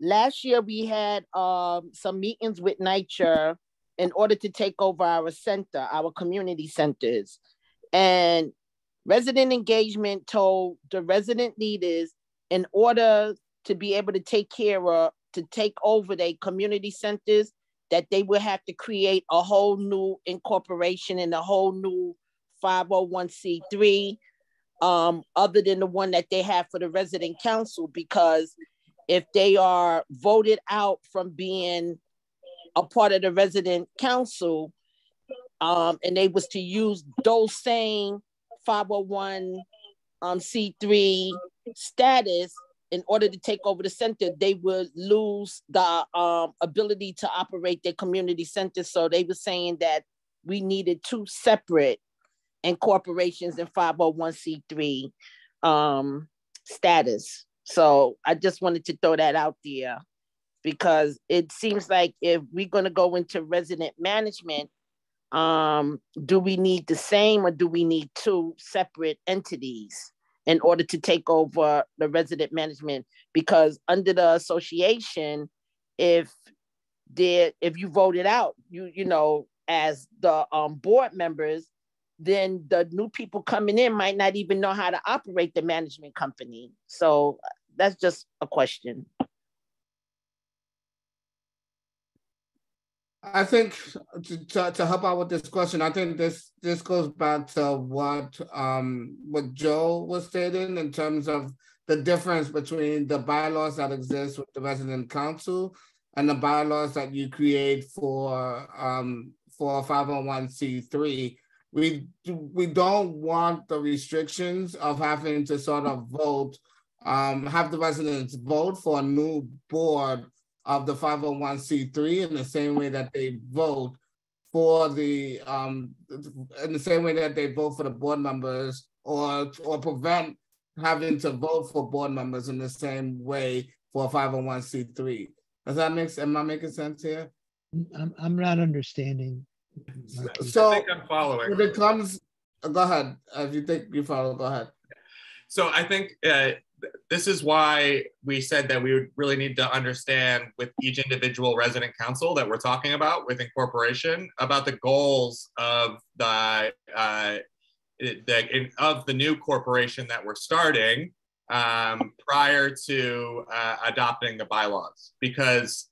last year we had some meetings with NYCHA in order to take over our center, our community centers. And resident engagement told the resident leaders in order to be able to take over their community centers, that they would have to create a whole new incorporation and a whole new 501c3 other than the one that they have for the resident council, because if they are voted out from being a part of the resident council and they was to use those same 501c3 status in order to take over the center, they would lose the ability to operate their community centers. So they were saying that we needed two separate incorporations and 501c3 status. So I just wanted to throw that out there because it seems like if we're going to go into resident management, do we need the same or do we need two separate entities in order to take over the resident management? Because under the association, if you voted out, you know, as the board members, then the new people coming in might not even know how to operate the management company. So that's just a question. I think to help out with this question, I think this goes back to what Joe was stating in terms of the difference between the bylaws that exist with the resident council and the bylaws that you create for 501c3. We don't want the restrictions of having to sort of vote, have the residents vote for a new board of the 501c3 in the same way that they vote for the in the same way that they vote for the board members, or prevent having to vote for board members in the same way for 501c3. Does that make sense? Am I making sense here? I'm not understanding. So I think I'm following. When it comes, go ahead. If you think you follow, go ahead. So I think this is why we said that we would really need to understand with each individual resident council that we're talking about with incorporation about the goals of the new corporation that we're starting prior to adopting the bylaws, because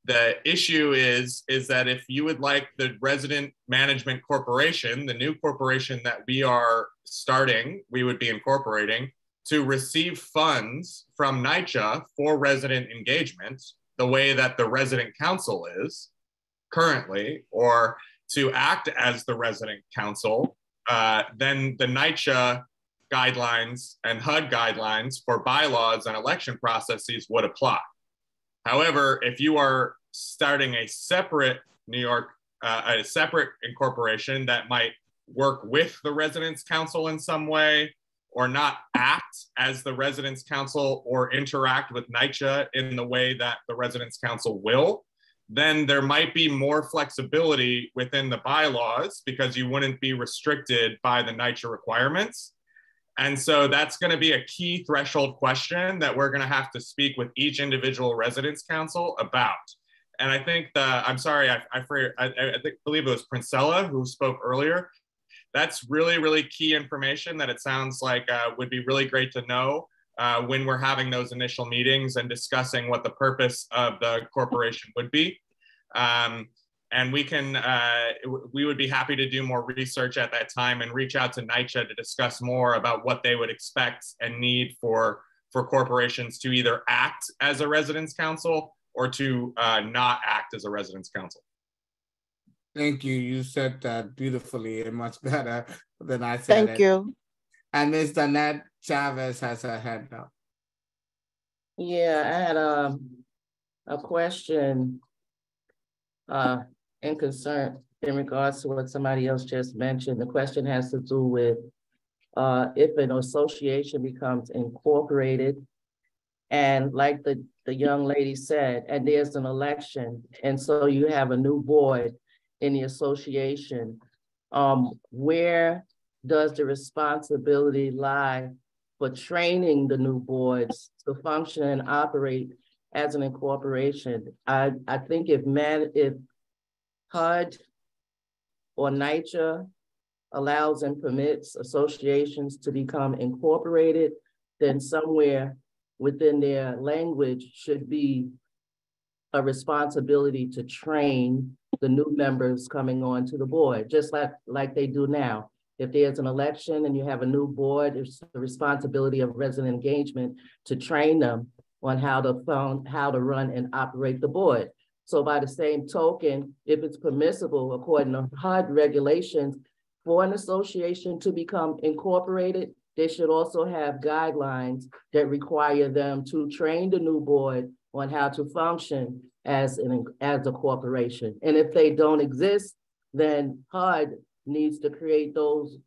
the issue is that if you would like the resident management corporation, the new corporation that we are starting, we would be incorporating, to receive funds from NYCHA for resident engagement, the way that the resident council is currently, or to act as the resident council, then the NYCHA guidelines and HUD guidelines for bylaws and election processes would apply. However, if you are starting a separate a separate incorporation that might work with the residents council in some way, or not act as the residents council or interact with NYCHA in the way that the residents council will, then there might be more flexibility within the bylaws because you wouldn't be restricted by the NYCHA requirements. And so that's going to be a key threshold question that we're going to have to speak with each individual residents council about. And I think I'm sorry, I believe it was Princella who spoke earlier. That's really, really key information that it sounds like would be really great to know when we're having those initial meetings and discussing what the purpose of the corporation would be. And And we would be happy to do more research at that time and reach out to NYCHA to discuss more about what they would expect and need for corporations to either act as a residence council or to not act as a residence council. Thank you. You said that beautifully and much better than I said it. Thank you. And Ms. Danette Chavez has her hand up. Yeah, I had a question and concern in regards to what somebody else just mentioned. The question has to do with if an association becomes incorporated, and like the young lady said, and there's an election, and so you have a new board in the association, where does the responsibility lie for training the new boards to function and operate as an incorporation? I think if HUD or NYCHA allows and permits associations to become incorporated, then somewhere within their language should be a responsibility to train the new members coming on to the board, just like they do now. If there's an election and you have a new board, it's the responsibility of resident engagement to train them on how to run and operate the board. So by the same token, if it's permissible, according to HUD regulations, for an association to become incorporated, they should also have guidelines that require them to train the new board on how to function as a corporation. And if they don't exist, then HUD needs to create those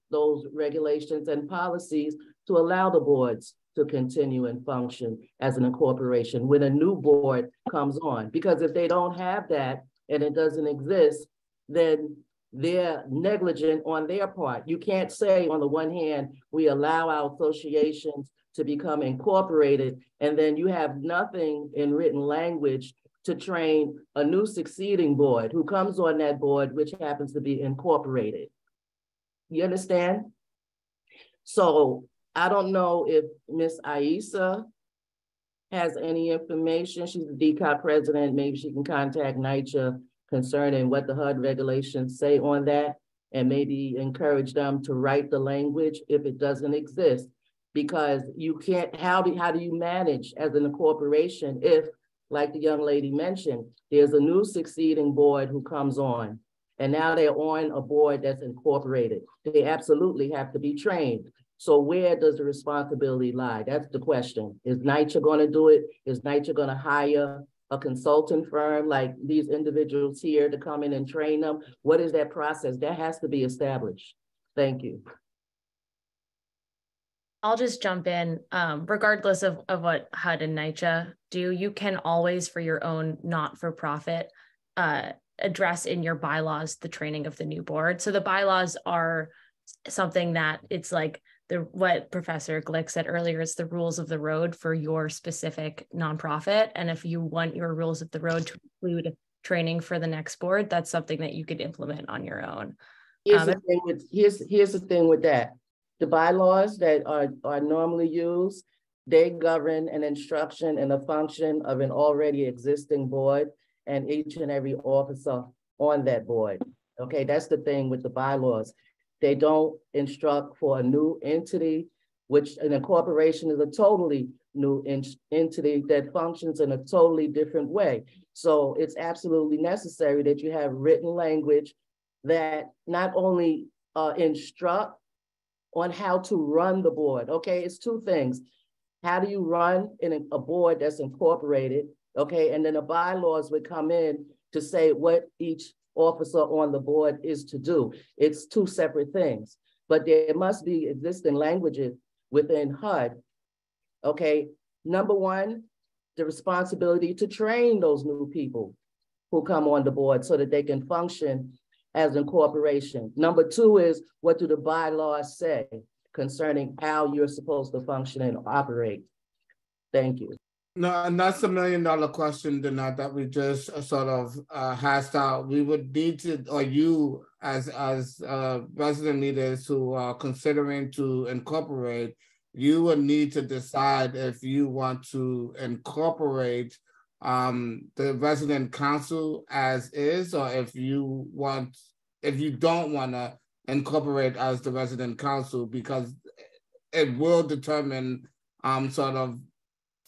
regulations and policies to allow the boards to continue and function as an incorporation when a new board comes on. Because if they don't have that and it doesn't exist, then they're negligent on their part. You can't say on the one hand, we allow our associations to become incorporated, and then you have nothing in written language to train a new succeeding board who comes on that board, which happens to be incorporated. You understand? So I don't know if Miss Aisa has any information. She's the DCOT president. Maybe she can contact NYCHA concerning what the HUD regulations say on that, and maybe encourage them to write the language if it doesn't exist. Because you can't, how do you manage as an incorporation if, like the young lady mentioned, there's a new succeeding board who comes on, and now they're on a board that's incorporated. They absolutely have to be trained. So where does the responsibility lie? That's the question. Is NYCHA going to do it? Is NYCHA going to hire a consultant firm like these individuals here to come in and train them? What is that process? That has to be established. Thank you. I'll just jump in. Regardless of what HUD and NYCHA do, you can always, for your own not-for-profit, address in your bylaws the training of the new board. So the bylaws are something that it's like what Professor Glick said earlier, it's the rules of the road for your specific nonprofit. And if you want your rules of the road to include training for the next board, that's something that you could implement on your own. Here's the thing with that. The bylaws that are normally used, they govern an instruction and a function of an already existing board and each and every officer on that board. Okay, that's the thing with the bylaws. They don't instruct for a new entity, which an incorporation is a totally new entity that functions in a totally different way. So it's absolutely necessary that you have written language that not only instruct on how to run the board. Okay, it's two things. How do you run in a board that's incorporated? Okay, and then the bylaws would come in to say what each officer on the board is to do. It's two separate things, but there must be existing languages within HUD. Okay, number one, the responsibility to train those new people who come on the board so that they can function as an corporation. Number two is, what do the bylaws say concerning how you're supposed to function and operate? Thank you. No, and that's $1 million question, Danette, that we just sort of hashed out. We would need to, or you as resident leaders who are considering to incorporate, you would need to decide if you want to incorporate the resident council as is, or if you don't want to incorporate as the resident council, because it will determine sort of,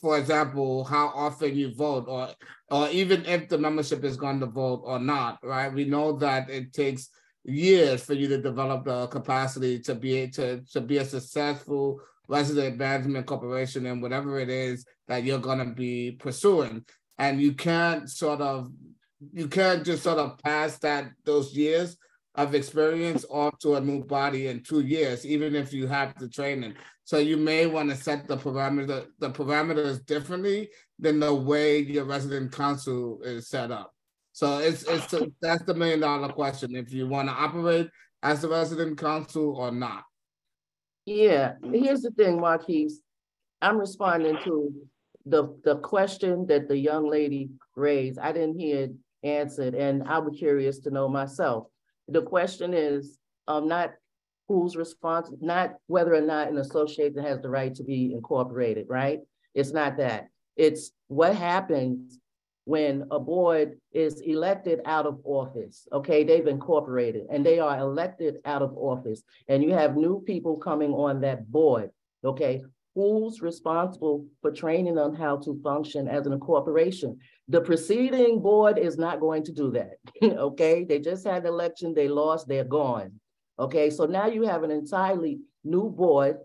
for example, how often you vote, or even if the membership is going to vote or not, right? We know that it takes years for you to develop the capacity to be a successful resident management corporation in whatever it is that you're going to be pursuing. And you can't just sort of pass those years of experience off to a new body in 2 years, even if you have the training. So you may want to set the parameters differently than the way your resident council is set up. So that's the $1 million question, if you want to operate as the resident council or not. Yeah, here's the thing, Marquise. I'm responding to the question that the young lady raised. I didn't hear it answered, and I was curious to know myself. The question is not who's responsible, not whether or not an association has the right to be incorporated, right? It's not that. It's what happens when a board is elected out of office, okay? They've incorporated and they are elected out of office, and you have new people coming on that board, okay? Who's responsible for training them how to function as an incorporation? The preceding board is not going to do that, okay? They just had an election, they lost, they're gone, okay? So now you have an entirely new board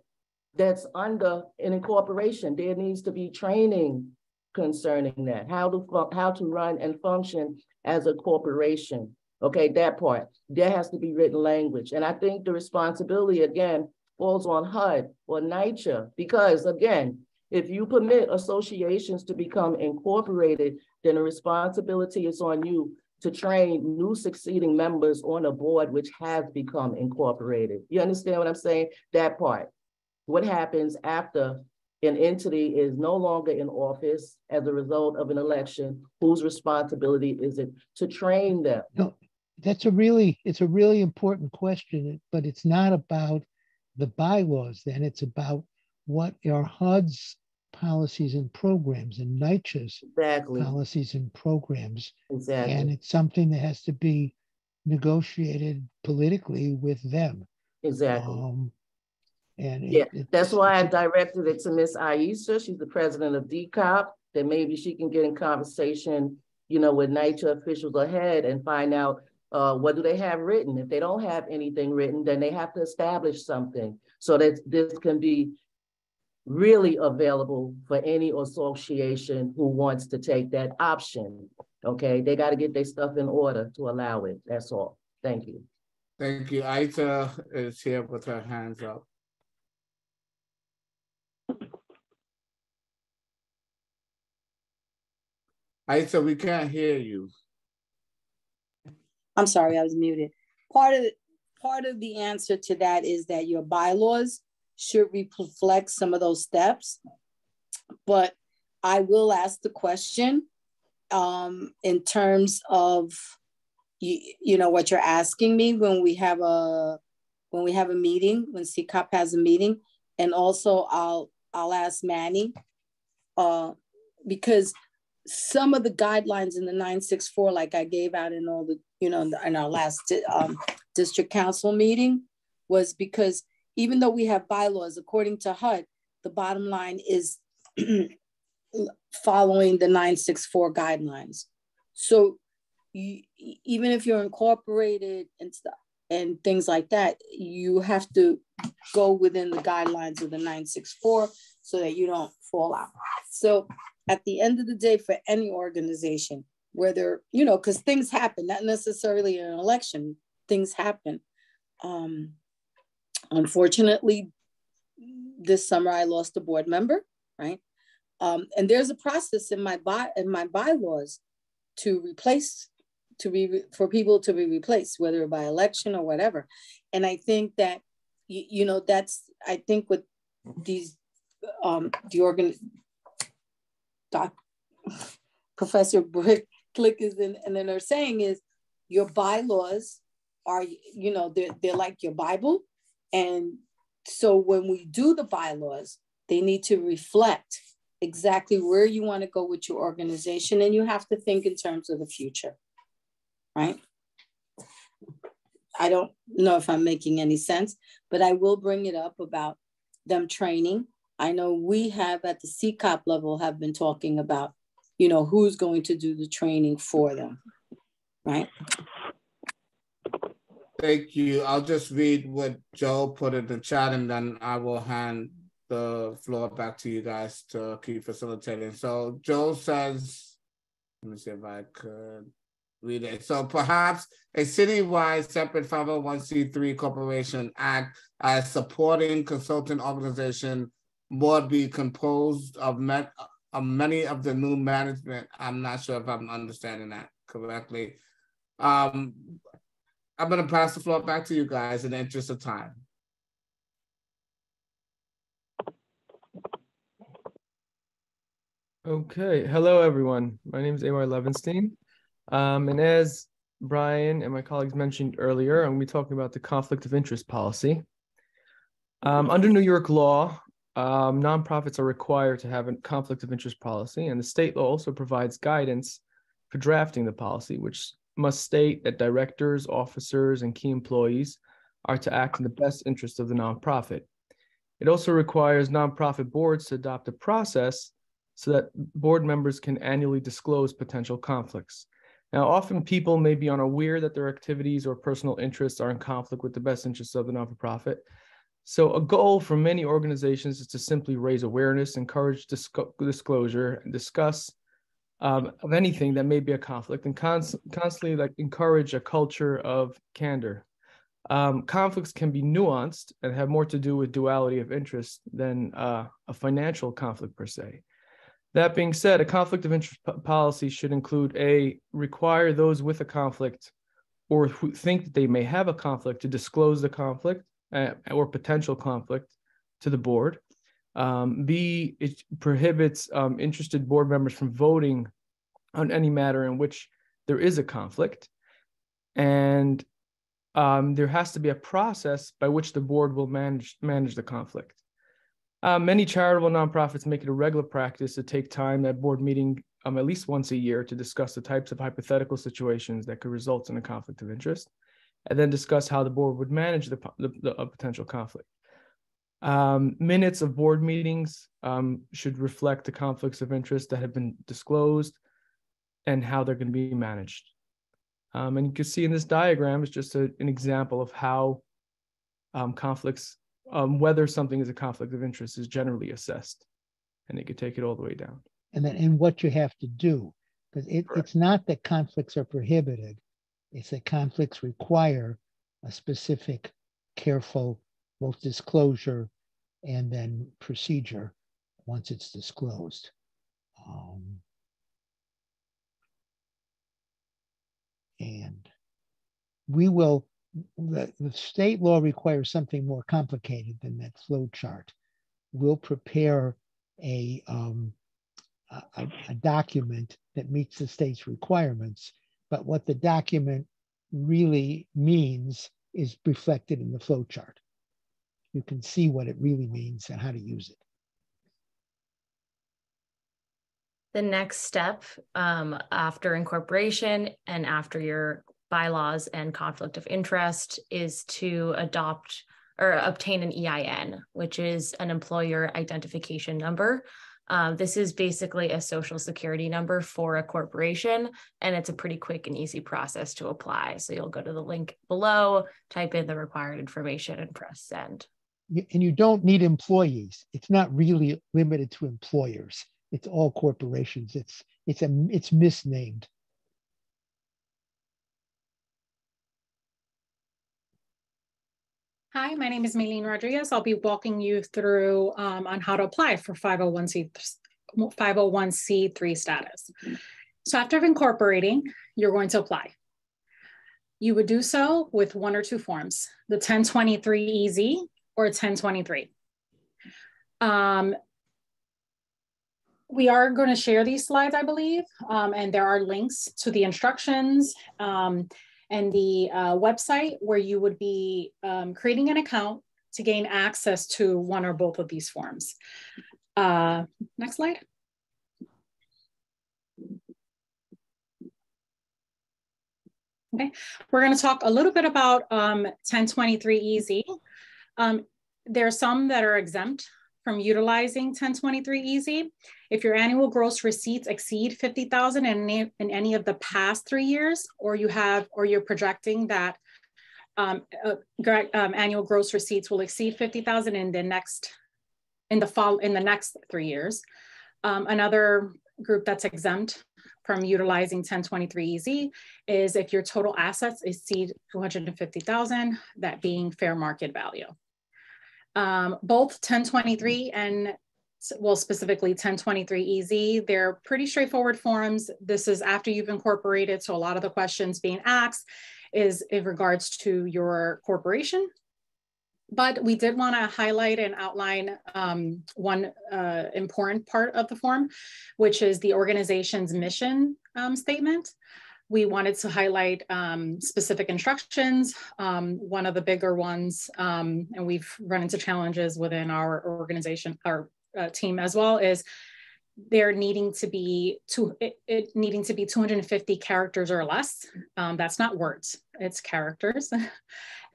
that's under an incorporation. There needs to be training concerning that, how to run and function as a corporation, okay? That part, there has to be written language. And I think the responsibility, again, falls on HUD or NYCHA, because again, if you permit associations to become incorporated, then the responsibility is on you to train new succeeding members on a board which has become incorporated. You understand what I'm saying? That part. What happens after an entity is no longer in office as a result of an election? Whose responsibility is it to train them? No, it's a really important question, but it's not about the bylaws then. It's about what are HUD's policies and programs and NYCHA's policies and programs. Exactly. And it's something that has to be negotiated politically with them. Exactly. And that's why I directed it to Miss Aisha. She's the president of DCOP, that maybe she can get in conversation, with NYCHA officials ahead and find out what do they have written. If they don't have anything written, then they have to establish something so that this can be really available for any association who wants to take that option. Okay, they got to get their stuff in order to allow it. That's all. Thank you. Thank you. Aisha is here with her hands up. Aisha, we can't hear you. I'm sorry, I was muted. Part of the answer to that is that your bylaws should reflect some of those steps, but I will ask the question in terms of what you're asking me when we have a meeting, when CCOP has a meeting, and also I'll ask Manny because some of the guidelines in the 964, like I gave out in all the, in our last district council meeting, was because even though we have bylaws, according to HUD, the bottom line is following the 964 guidelines. So even if you're incorporated and stuff and things like that, you have to go within the guidelines of the 964 so that you don't fall out. So at the end of the day, for any organization, whether, because things happen, not necessarily in an election, things happen. Unfortunately, this summer I lost a board member, right? And there's a process in my bylaws for people to be replaced, whether by election or whatever. And I think that, I think with these, Professor Glick is in, and then they're saying is your bylaws are, they're like your Bible. And so when we do the bylaws, they need to reflect exactly where you want to go with your organization, and you have to think in terms of the future, right? I don't know if I'm making any sense, but I will bring it up about them training. I know we have at the CCOP level have been talking about, you know, who's going to do the training for them, right? Thank you. I'll just read what Joe put in the chat, and then I will hand the floor back to you guys to keep facilitating. So Joe says, let me see if I could read it. So perhaps a citywide separate 501c3 corporation act as supporting consultant organization would be composed of many of the new management. I'm not sure if I'm understanding that correctly. I'm going to pass the floor back to you guys in the interest of time. Okay, hello everyone. My name is Amar Levenstein. And as Brian and my colleagues mentioned earlier, I'm going to be talking about the conflict of interest policy. Under New York law, nonprofits are required to have a conflict of interest policy, and the state law also provides guidance for drafting the policy, which must state that directors, officers, and key employees are to act in the best interest of the nonprofit. It also requires nonprofit boards to adopt a process so that board members can annually disclose potential conflicts. Now, often people may be unaware that their activities or personal interests are in conflict with the best interests of the not-for-profit. So a goal for many organizations is to simply raise awareness, encourage disclosure, and discuss of anything that may be a conflict, and constantly encourage a culture of candor. Conflicts can be nuanced and have more to do with duality of interest than a financial conflict per se. That being said, a conflict of interest policy should include require those with a conflict or who think that they may have a conflict to disclose the conflict or potential conflict to the board. B, it prohibits interested board members from voting on any matter in which there is a conflict. And there has to be a process by which the board will manage the conflict. Many charitable nonprofits make it a regular practice to take time at board meeting at least once a year to discuss the types of hypothetical situations that could result in a conflict of interest, and then discuss how the board would manage the potential conflict. Minutes of board meetings should reflect the conflicts of interest that have been disclosed and how they're going to be managed. And you can see in this diagram is just an example of how conflicts, whether something is a conflict of interest is generally assessed, and they could take it all the way down. And what you have to do, because it's not that conflicts are prohibited, it's that conflicts require a specific, careful, both disclosure and then procedure once it's disclosed. And we will, the state law requires something more complicated than that flow chart. We'll prepare a document that meets the state's requirements, but what the document really means is reflected in the flow chart. You can see what it really means and how to use it. The next step after incorporation and after your bylaws and conflict of interest is to adopt or obtain an EIN, which is an employer identification number. This is basically a social security number for a corporation, and it's a pretty quick and easy process to apply. So you'll go to the link below, type in the required information, and press send. And you don't need employees. It's not really limited to employers. It's all corporations. It's misnamed. Hi, my name is Maylene Rodriguez. I'll be walking you through on how to apply for 501c3 status. So after incorporating, you're going to apply. You would do so with one or two forms, the 1023-EZ or 1023. We are going to share these slides, I believe, and there are links to the instructions and the website where you would be creating an account to gain access to one or both of these forms. Next slide. Okay, we're going to talk a little bit about 1023EZ. There are some that are exempt from utilizing 1023EZ. If your annual gross receipts exceed 50,000 in any of the past 3 years, or you're projecting that annual gross receipts will exceed 50,000 in the next 3 years. Another group that's exempt from utilizing 1023EZ is if your total assets exceed 250,000, that being fair market value. Both 1023 and, well, specifically 1023EZ, they're pretty straightforward forms. This is after you've incorporated, so a lot of the questions being asked is in regards to your corporation. But we did want to highlight and outline one important part of the form, which is the organization's mission statement. We wanted to highlight specific instructions. One of the bigger ones, and we've run into challenges within our organization, our team as well, is there needing to be 250 characters or less. That's not words, it's characters.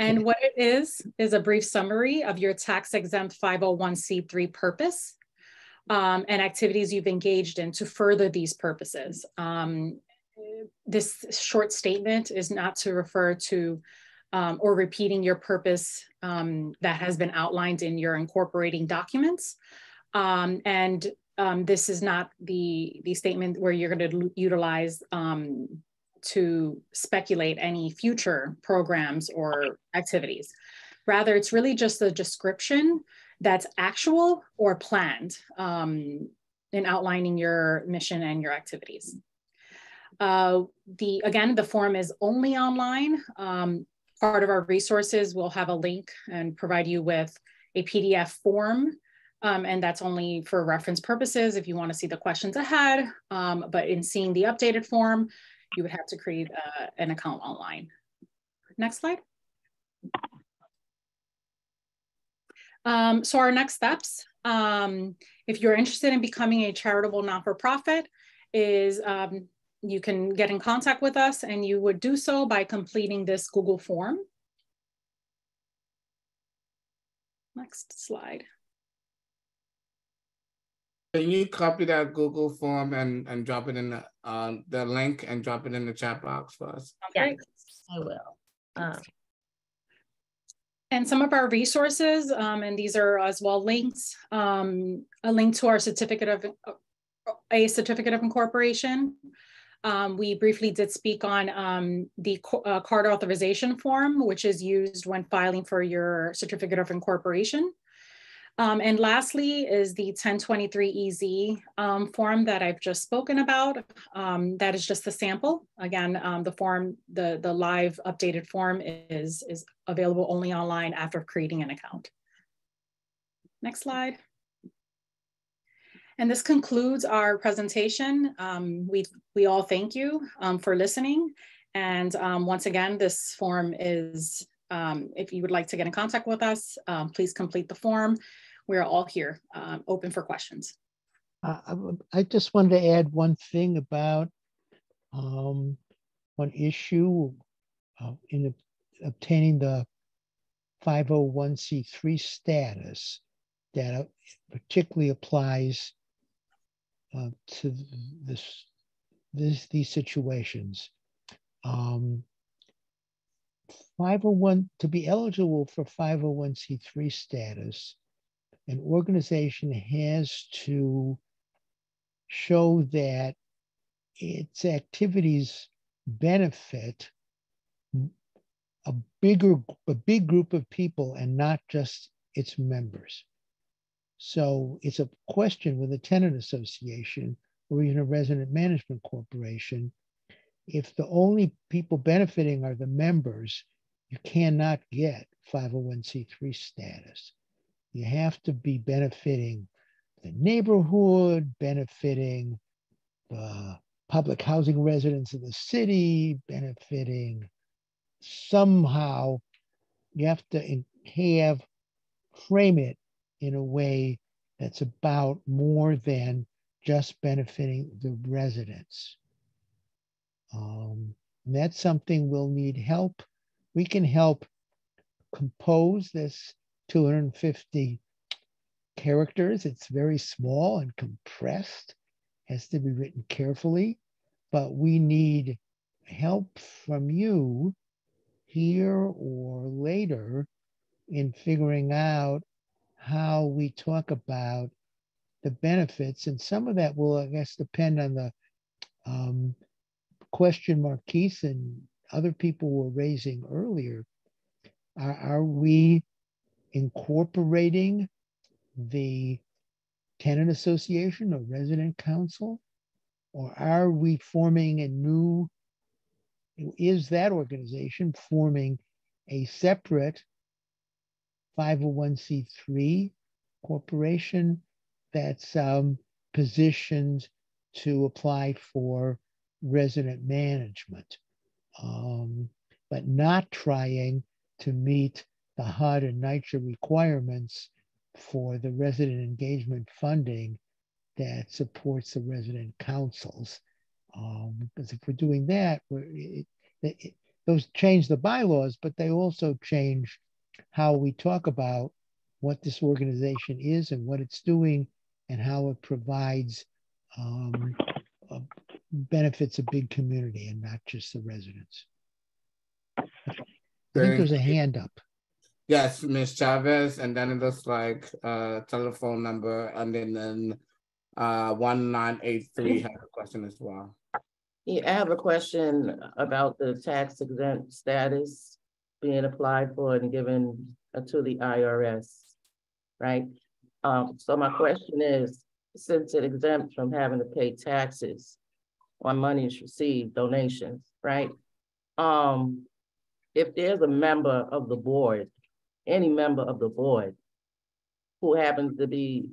And what it is a brief summary of your tax-exempt 501c3 purpose and activities you've engaged in to further these purposes. This short statement is not to refer to or repeating your purpose that has been outlined in your incorporating documents. This is not the statement where you're going to utilize to speculate any future programs or activities. Rather, it's really just a description that's actual or planned in outlining your mission and your activities. Again, the form is only online. Part of our resources will have a link and provide you with a PDF form. And that's only for reference purposes if you want to see the questions ahead. But in seeing the updated form, you would have to create an account online. Next slide. So our next steps, if you're interested in becoming a charitable not-for-profit, is you can get in contact with us, and you would do so by completing this Google form. Next slide. Can you copy that Google form and drop it in the link and drop it in the chat box for us? Okay. Yes, I will. And some of our resources, and these are as well links, a link to our certificate of incorporation. We briefly did speak on the card authorization form, which is used when filing for your certificate of incorporation. And lastly is the 1023EZ form that I've just spoken about. That is just a sample. Again, the form, the live updated form is available only online after creating an account. Next slide. And this concludes our presentation. We all thank you for listening. And once again, this form is, if you would like to get in contact with us, please complete the form. We're all here, open for questions. I just wanted to add one thing about one issue in obtaining the 501c3 status that particularly applies to these situations. 501, to be eligible for 501c3 status, an organization has to show that its activities benefit a big group of people and not just its members. So it's a question with a tenant association or even a resident management corporation. If the only people benefiting are the members, you cannot get 501c3 status. You have to be benefiting the neighborhood, benefiting the public housing residents of the city, benefiting somehow. You have to frame it in a way that's about more than just benefiting the residents. And that's something we'll need help. We can help compose this 250 characters. It's very small and compressed, has to be written carefully, but we need help from you here or later in figuring out how we talk about the benefits. And some of that will, I guess, depend on the question Marquise and other people were raising earlier. Are we incorporating the tenant association or resident council? Or are we forming a new, is that organization forming a separate 501c3 corporation that's positioned to apply for resident management, but not trying to meet the HUD and NYCHA requirements for the resident engagement funding that supports the resident councils. Because if we're doing that, those change the bylaws, but they also change how we talk about what this organization is and what it's doing and how it provides benefits a big community and not just the residents. I think there's a hand up. Yes, Ms. Chavez, and then it looks like telephone number, and then 1983 has a question as well. Yeah, I have a question about the tax exempt status being applied for and given to the IRS, right? So my question is, since it exempts from having to pay taxes on monies received, donations, right? If there's a member of the board, any member of the board who happens to be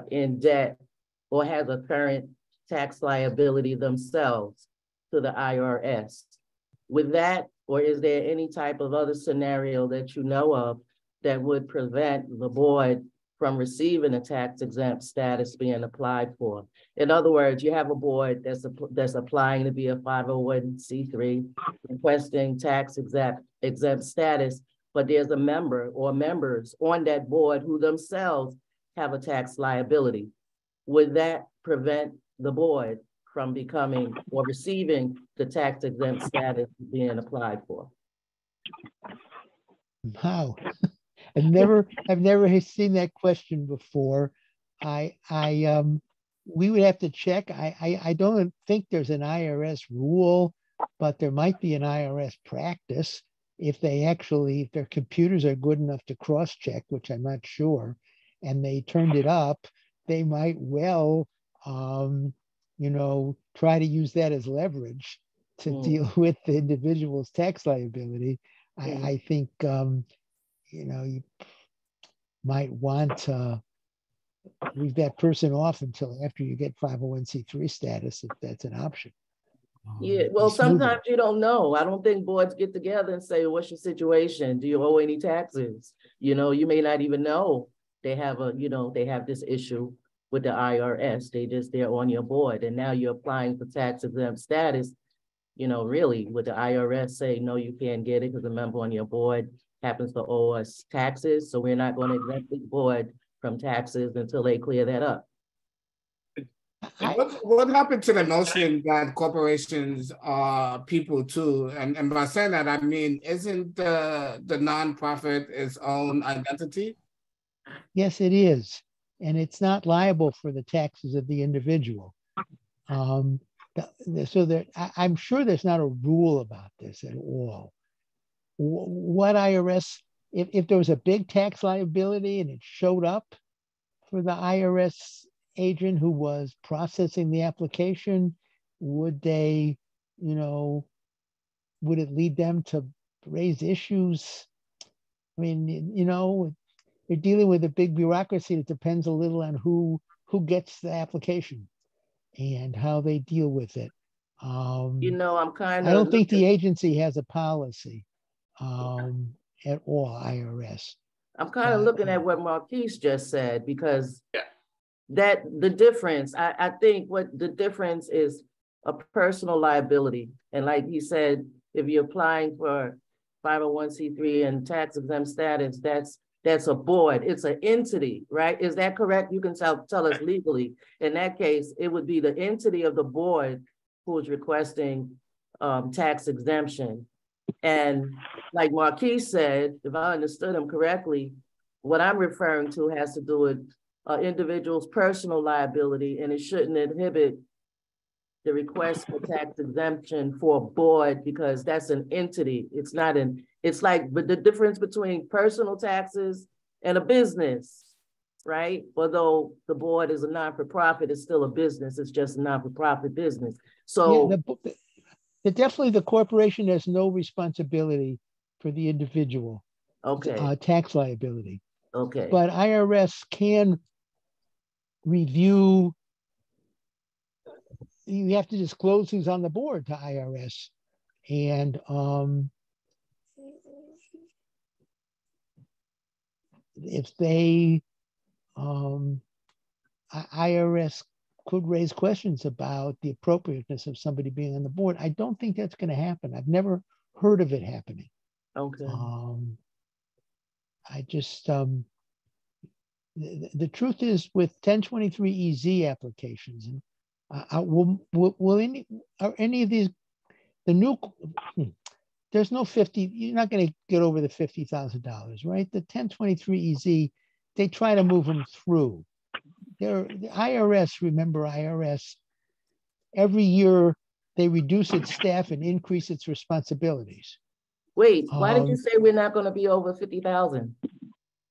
in debt or has a current tax liability themselves to the IRS, with that, or is there any type of other scenario that you know of that would prevent the board from receiving a tax exempt status being applied for? In other words, you have a board that's applying to be a 501c3, requesting tax exempt status, but there's a member or members on that board who themselves have a tax liability. Would that prevent the board from becoming or receiving the tax exempt status being applied for? Wow. I've never seen that question before. We would have to check. I don't think there's an IRS rule, but there might be an IRS practice if their computers are good enough to cross-check, which I'm not sure, and they turned it up, they might well, try to use that as leverage to deal with the individual's tax liability. I think, you might want to leave that person off until after you get 501c3 status, if that's an option. Yeah, well, sometimes you don't know. I don't think boards get together and say, what's your situation? Do you owe any taxes? You may not even know they have they have this issue with the IRS. They're on your board, and now you're applying for tax exempt status. Really, would the IRS say, no, you can't get it because a member on your board happens to owe us taxes, so we're not going to exempt the board from taxes until they clear that up? What happened to the notion that corporations are people too? And by saying that, I mean, isn't the nonprofit its own identity? Yes, it is. And it's not liable for the taxes of the individual. So I'm sure there's not a rule about this at all. What IRS, if there was a big tax liability and it showed up for the IRS agent who was processing the application, would they, would it lead them to raise issues? I mean, you're dealing with a big bureaucracy. It depends a little on who gets the application and how they deal with it. I'm kind of. I don't think the agency has a policy at all, IRS. I'm kind of looking at what Marquise just said, because that the difference, I think what the difference is, a personal liability. And like he said, if you're applying for 501c3 and tax exempt status, that's a board, it's an entity, right? Is that correct? You can tell us legally. In that case, it would be the entity of the board who is requesting tax exemption. And like Marquis said, if I understood him correctly, what I'm referring to has to do with individual's personal liability, and it shouldn't inhibit the request for tax exemption for a board because that's an entity. It's not but the difference between personal taxes and a business, right? Although the board is a non-for-profit, it's still a business. It's just a non-for-profit business. So definitely the corporation has no responsibility for the individual tax liability. Okay. But IRS can review. You have to disclose who's on the board to IRS, and if they IRS could raise questions about the appropriateness of somebody being on the board. I don't think that's going to happen. I've never heard of it happening. Okay. I just the truth is with 1023 EZ applications, and will any of these the new there's no 50, you're not going to get over the $50,000, right? The 1023 EZ, they try to move them through. The IRS, remember IRS, every year they reduce its staff and increase its responsibilities. Wait, why did you say we're not going to be over 50,000?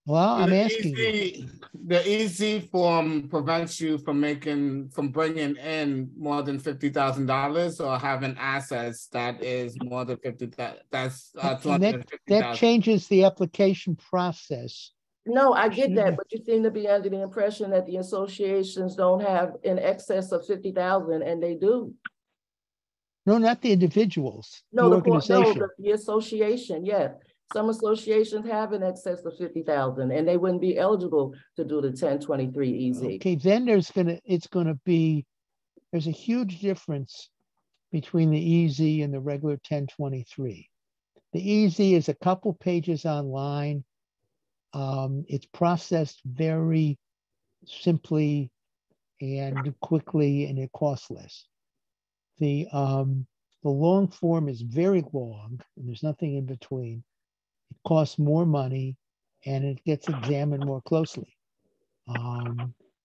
Well, I'm asking you. The EZ form prevents you from bringing in more than $50,000 or having assets that is more than 50,000. That's that changes the application process. No, I get that, but you seem to be under the impression that the associations don't have in excess of 50,000, and they do. No, not the individuals. No, the organization. No, the association. Yes, some associations have in excess of 50,000, and they wouldn't be eligible to do the 1023 EZ. Okay, then there's a huge difference between the EZ and the regular 1023. The EZ is a couple pages online. It's processed very simply and quickly, and it costs less. The long form is very long, and there's nothing in between. It costs more money, and it gets examined more closely.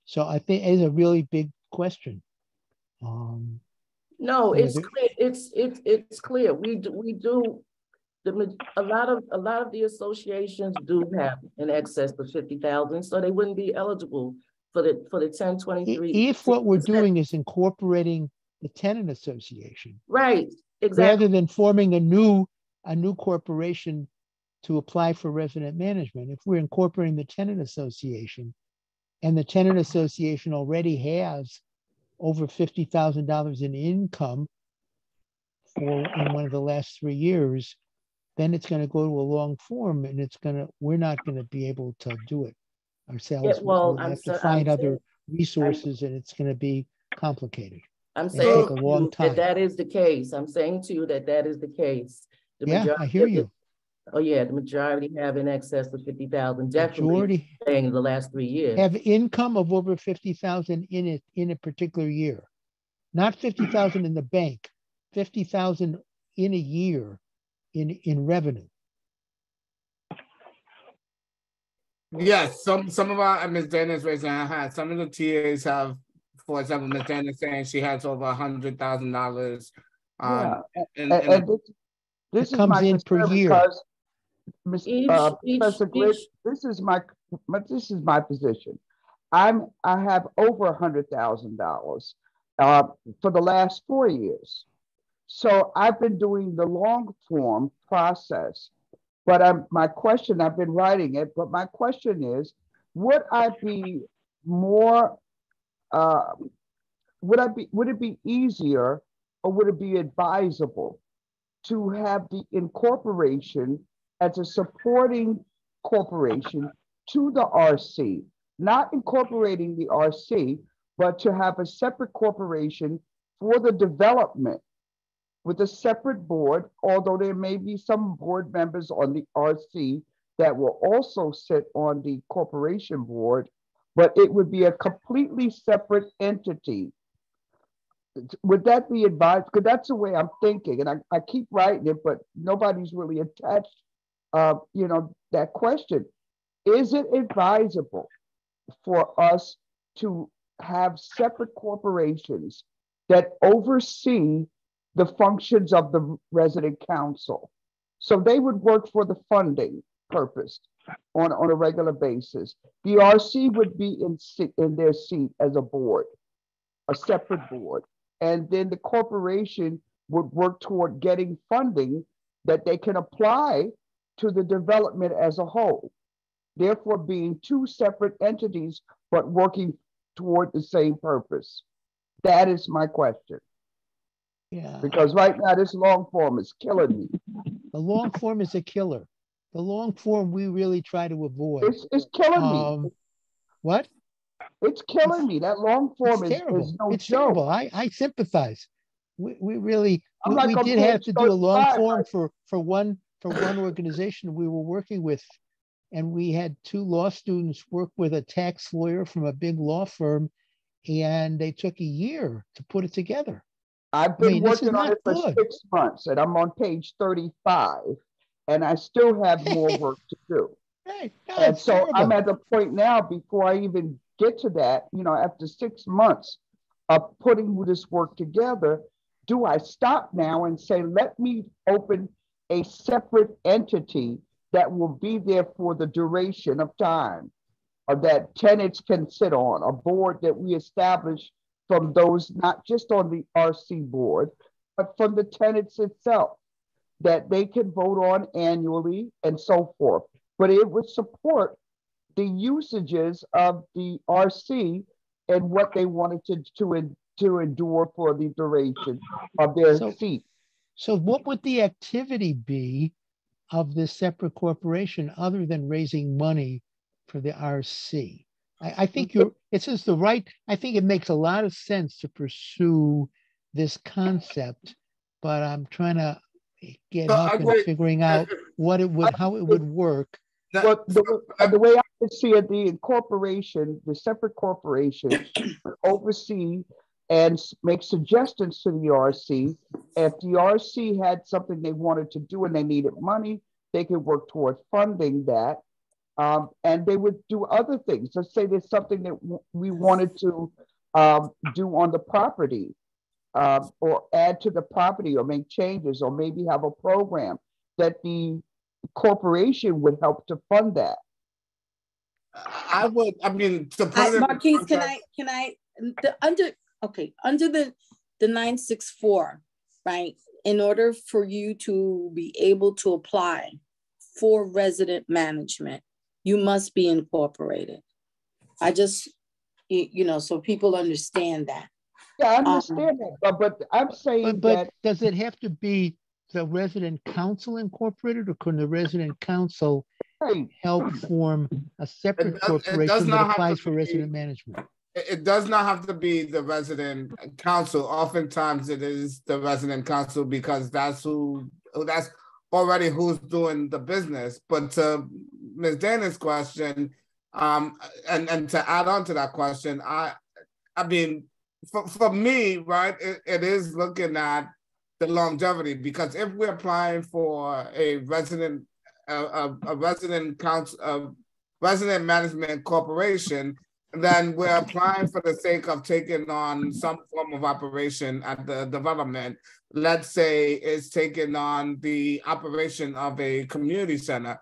So I think it's a really big question. No, it's clear. It's clear. We do. A lot of the associations do have in excess of 50,000, so they wouldn't be eligible for the 1023. If what we're doing is incorporating the tenant association, right? Exactly. Rather than forming a new corporation to apply for resident management, if we're incorporating the tenant association, and the tenant association already has over $50,000 in income in one of the last 3 years, then it's going to go to a long form, and we're not going to be able to do it ourselves. Yeah, well, we'll have to find other resources, and it's going to be complicated. I'm saying take a long time. that is the case. I'm saying to you that is the case. I hear you. Oh yeah, the majority have in excess of 50,000. Definitely in the last 3 years. Have income of over 50,000 in a particular year, not 50,000 in the bank, 50,000 in a year in revenue. Yes, some of our Ms. Dana's raising her hand. Some of the TAs have, for example, Ms. Dana saying she has over $100,000. This comes in per year. Because Professor Glick, this is my position. I have over $100,000 for the last 4 years. So I've been doing the long form process, but I've been writing it, but my question is, would it be easier, or would it be advisable to have the incorporation as a supporting corporation to the RC, not incorporating the RC, but to have a separate corporation for the development with a separate board, although there may be some board members on the RC that will also sit on the corporation board, but it would be a completely separate entity. Would that be advised? Because that's the way I'm thinking, and I keep writing it, but nobody's really attached, that question. Is it advisable for us to have separate corporations that oversee the functions of the resident council? So they would work for the funding purpose on a regular basis. The RC would be in their seat as a board, a separate board. And then the corporation would work toward getting funding that they can apply to the development as a whole. Therefore, being two separate entities, but working toward the same purpose. That is my question. Yeah. Because right now, this long form is killing me. The long form is a killer. The long form we really try to avoid. It's killing me. What? It's killing me. That long form is no it's joke. terrible. I sympathize. We really we did page have to do a long 35, form for one organization we were working with, and we had two law students work with a tax lawyer from a big law firm, and they took a year to put it together. I've been working on it for 6 months, and I'm on page 35, and I still have more work to do. Right. No, and so terrible. I'm at the point now, before I even get to that, after 6 months of putting this work together, do I stop now and say, let me open a separate entity that will be there for the duration of time, or that tenants can sit on, a board that we establish from those, not just on the RC board, but from the tenants itself, that they can vote on annually and so forth. But it would support the usages of the RC and what they wanted to endure for the duration of their seat. So what would the activity be of this separate corporation other than raising money for the RC? I think I think it makes a lot of sense to pursue this concept, but I'm trying to get help in figuring out how it would work. But the way I would see it, the incorporation, the separate corporation, oversee and make suggestions to the RC. If the RC had something they wanted to do and they needed money, they could work toward funding that. And they would do other things. Let's say there's something that we wanted to do on the property, or add to the property, or make changes, or maybe have a program that the corporation would help to fund that. Marquise, under the 964, right? In order for you to be able to apply for resident management, you must be incorporated. I just, so people understand that. Yeah, I understand that, but I'm saying but does it have to be the resident council incorporated, or can the resident council help form a separate corporation that applies for resident management? It does not have to be the resident council. Oftentimes it is the resident council, because that's already who's doing the business. But to Ms. Dana's question, and to add on to that question, I mean, for me, right, it is looking at the longevity, because if we're applying for a resident council, resident management corporation, then we're applying for the sake of taking on some form of operation at the development. Let's say it's taking on the operation of a community center.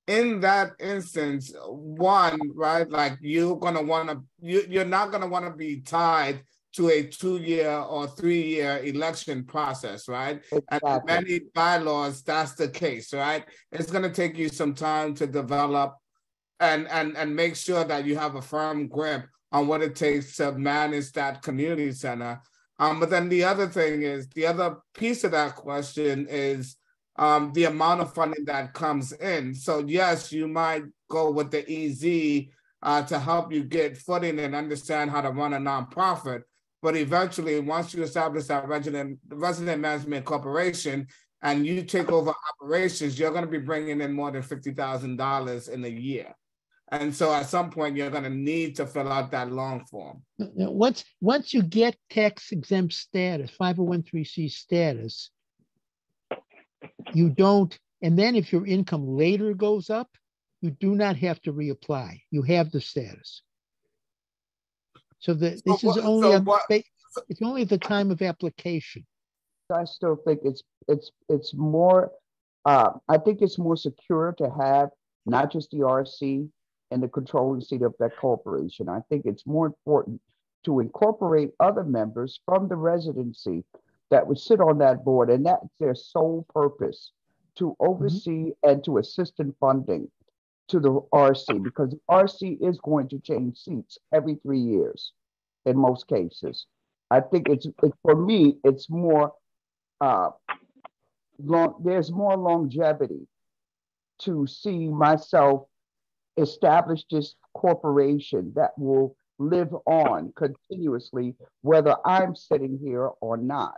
In that instance, one, right, like you're not gonna want to be tied to a 2-year or 3-year election process, right? Exactly. And many bylaws, that's the case, right? It's gonna take you some time to develop and make sure that you have a firm grip on what it takes to manage that community center. But then the other piece of that question is the amount of funding that comes in. So yes, you might go with the EZ to help you get footing and understand how to run a nonprofit. But eventually, once you establish that resident management corporation and you take over operations, you're going to be bringing in more than $50,000 in a year. And so at some point, you're going to need to fill out that long form. Once you get tax exempt status, 501(c)(3) status, you don't, and then if your income later goes up, you do not have to reapply. You have the status. So this is only it's only at the time of application. I still think it's more. I think it's more secure to have not just the RC and the controlling seat of that corporation. I think it's more important to incorporate other members from the residency that would sit on that board, and that's their sole purpose, to oversee and to assist in funding to the RC, because the RC is going to change seats every 3 years in most cases. I think it's for me, it's more there's more longevity to see myself establish this corporation that will live on continuously, whether I'm sitting here or not.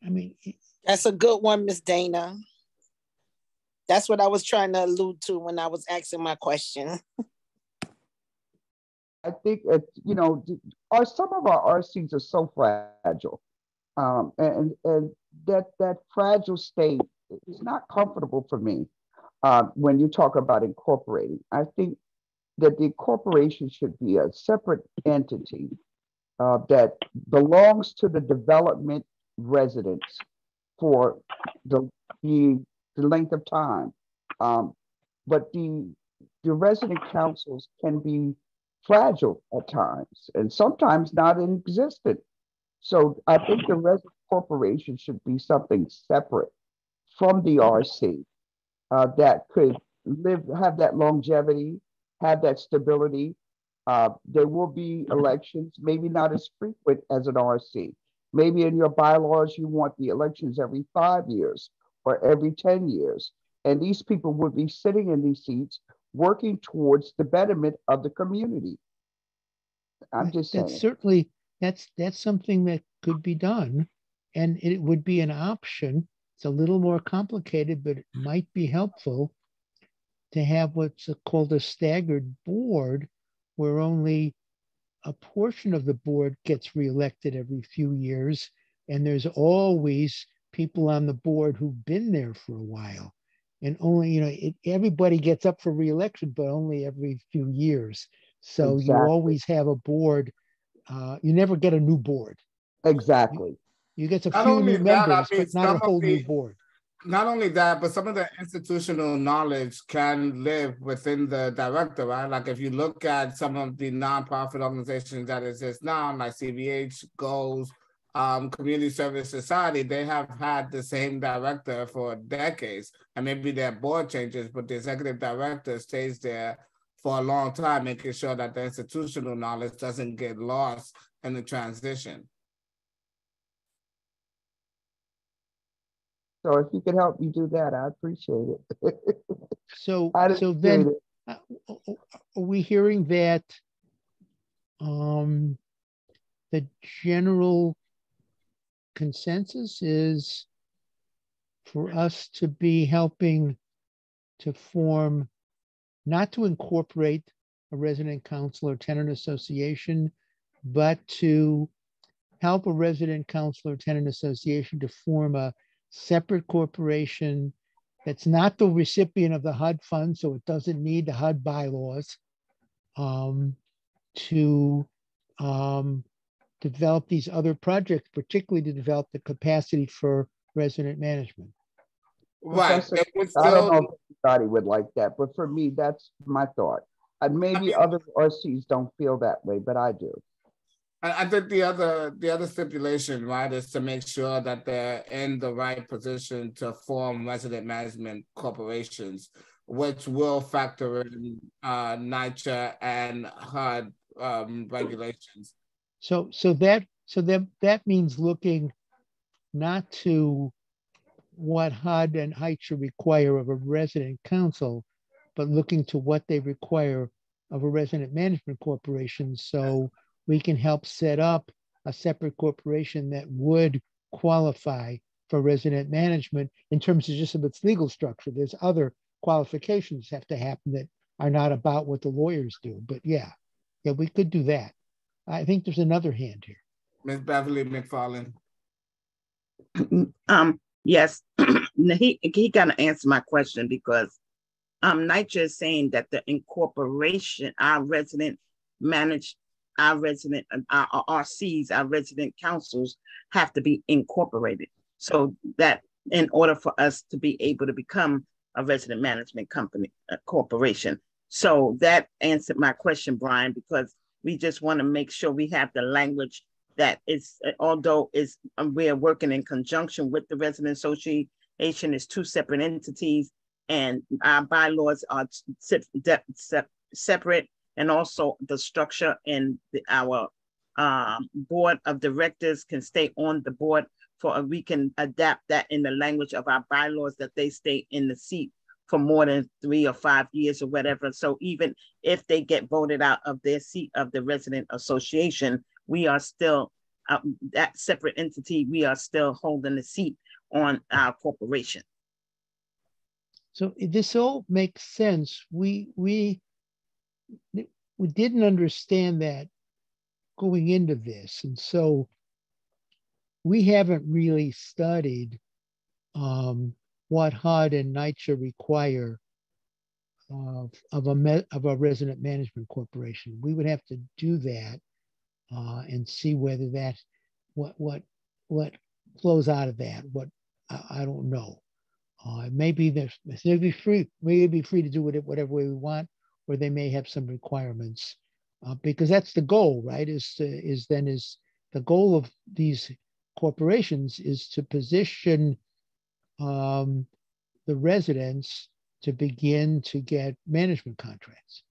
I mean, that's a good one, Miss Dana. That's what I was trying to allude to when I was asking my question. I think some of our RCs are so fragile, and that fragile state is not comfortable for me. When you talk about incorporating, I think that the incorporation should be a separate entity that belongs to the development residents for the length of time. But the resident councils can be fragile at times and sometimes not in existence. So I think the resident corporation should be something separate from the RC that could have that longevity, have that stability. There will be elections, maybe not as frequent as an RC. Maybe in your bylaws, you want the elections every 5 years or every 10 years. And these people would be sitting in these seats working towards the betterment of the community. I'm just saying. Certainly, that's something that could be done, and it would be an option. It's a little more complicated, but it might be helpful to have what's called a staggered board, where only a portion of the board gets reelected every few years, and there's always people on the board who've been there for a while. And only, everybody gets up for reelection, but only every few years. So you always have a board. You never get a new board. Exactly. You get a few new members, but not a whole new board. Not only that, but some of the institutional knowledge can live within the director, right? Like if you look at some of the nonprofit organizations that exist now, like CVH, GOES, Community Service Society, they have had the same director for decades, and maybe their board changes, but the executive director stays there for a long time, making sure that the institutional knowledge doesn't get lost in the transition. So if you could help me do that, I appreciate it. So then, are we hearing that the general consensus is for us to be helping to form, not to incorporate a resident council or tenant association, but to help a resident council or tenant association to form a separate corporation that's not the recipient of the HUD fund, so it doesn't need the HUD bylaws, to develop these other projects, particularly to develop the capacity for resident management. Right. I don't know if anybody would like that, but for me, that's my thought. And maybe other RCs don't feel that way, but I do. I think the other stipulation, right, is to make sure that they're in the right position to form resident management corporations, which will factor in NYCHA and HUD regulations. So that means looking not to what HUD and HITRA require of a resident council, but looking to what they require of a resident management corporation, so we can help set up a separate corporation that would qualify for resident management in terms of just of its legal structure. There's other qualifications have to happen that are not about what the lawyers do. But yeah, we could do that. I think there's another hand here. Ms. Beverly McFarland. Yes, he gotta answer my question because NYCHA is saying that the incorporation, our resident RCs, our resident councils have to be incorporated. So that in order for us to be able to become a resident management company, a corporation. So that answered my question, Brian, because we just want to make sure we have the language that is, although we are working in conjunction with the resident association, is two separate entities, and our bylaws are separate, and also the structure and our board of directors can stay on the board we can adapt that in the language of our bylaws that they stay in the seat for more than 3 or 5 years or whatever. So even if they get voted out of their seat of the resident association, we are still that separate entity. We are still holding the seat on our corporation. So this all makes sense. We didn't understand that going into this, and so we haven't really studied what HUD and NYCHA require of a resident management corporation. We would have to do that and see whether that what flows out of that. What I don't know. Maybe they'll be free. We'll be free to do it whatever way we want, or they may have some requirements because that's the goal, right? Is the goal of these corporations is to position the residents to begin to get management contracts.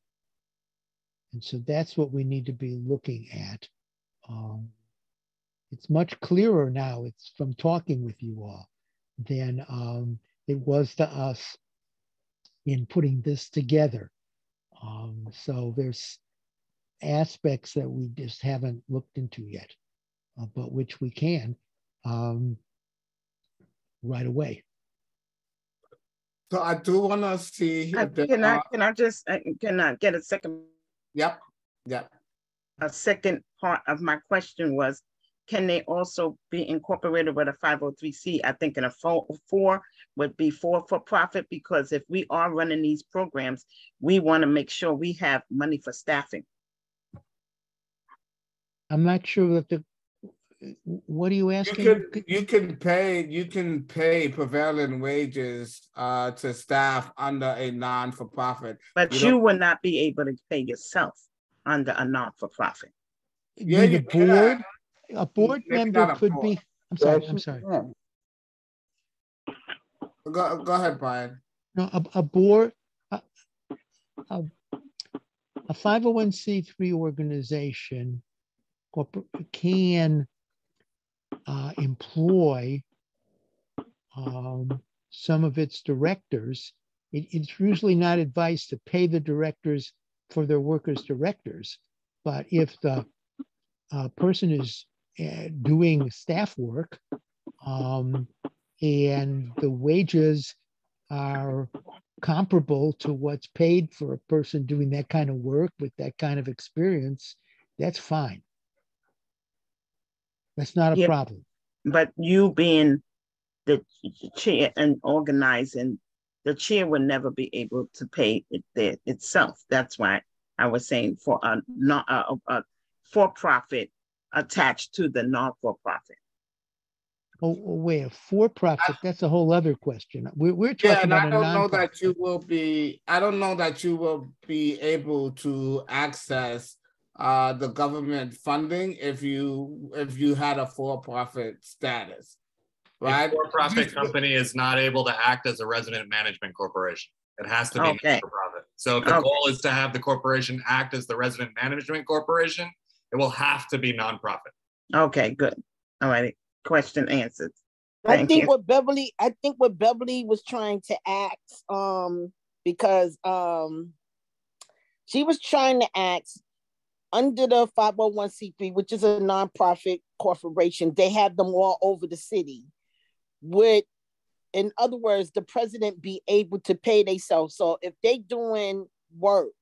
And so that's what we need to be looking at. It's much clearer now, it's from talking with you all, than it was to us in putting this together. So there's aspects that we just haven't looked into yet, but which we can right away. So I do want to see. Can I get a second? Yep. A second part of my question was, can they also be incorporated with a 503c? I think in a 4 would be for profit, because if we are running these programs, we want to make sure we have money for staffing. I'm not sure that what are you asking? You can pay prevailing wages to staff under a non-for-profit. But you would not be able to pay yourself under a non-for-profit. Yeah, you board. A board member could be. I'm sorry. Go ahead, Brian. No, a board, a 501c3 organization can employ some of its directors. It's usually not advised to pay the directors for their workers' directors, but if the person is doing staff work and the wages are comparable to what's paid for a person doing that kind of work with that kind of experience, that's fine. That's not a problem. But you being the chair and organizing, the chair would never be able to pay it itself. That's why I was saying for a for-profit attached to the non-for-profit. Oh, wait, a for-profit, that's a whole other question. We're talking about I don't know that you will be, I don't know that you will be able to access the government funding if you had a for-profit status, right? A for-profit company is not able to act as a resident management corporation. It has to be not-for-profit. So if the goal is to have the corporation act as the resident management corporation, it will have to be nonprofit. Okay, good. All right, question answered. I think what Beverly was trying to ask, because she was trying to ask, under the 501c3, which is a nonprofit corporation, they have them all over the city. Would, in other words, the president be able to pay themselves? So if they doing work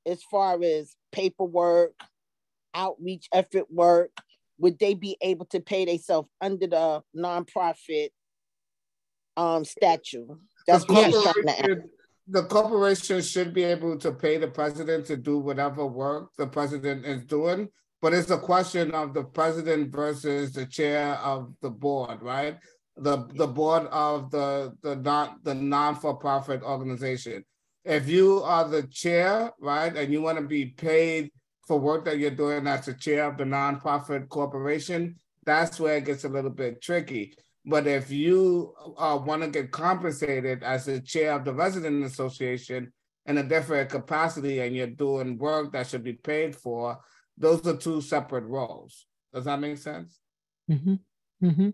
as far as paperwork, outreach effort work, would they be able to pay themselves under the nonprofit statute? That's what she's trying to ask. The corporation should be able to pay the president to do whatever work the president is doing, but it's a question of the president versus the chair of the board, right? The board of the non-for-profit organization. If you are the chair, right, and you want to be paid for work that you're doing as the chair of the nonprofit corporation, that's where it gets a little bit tricky. But if you want to get compensated as the chair of the resident association in a different capacity and you're doing work that should be paid for, those are two separate roles. Does that make sense? Mm-hmm. Mm-hmm.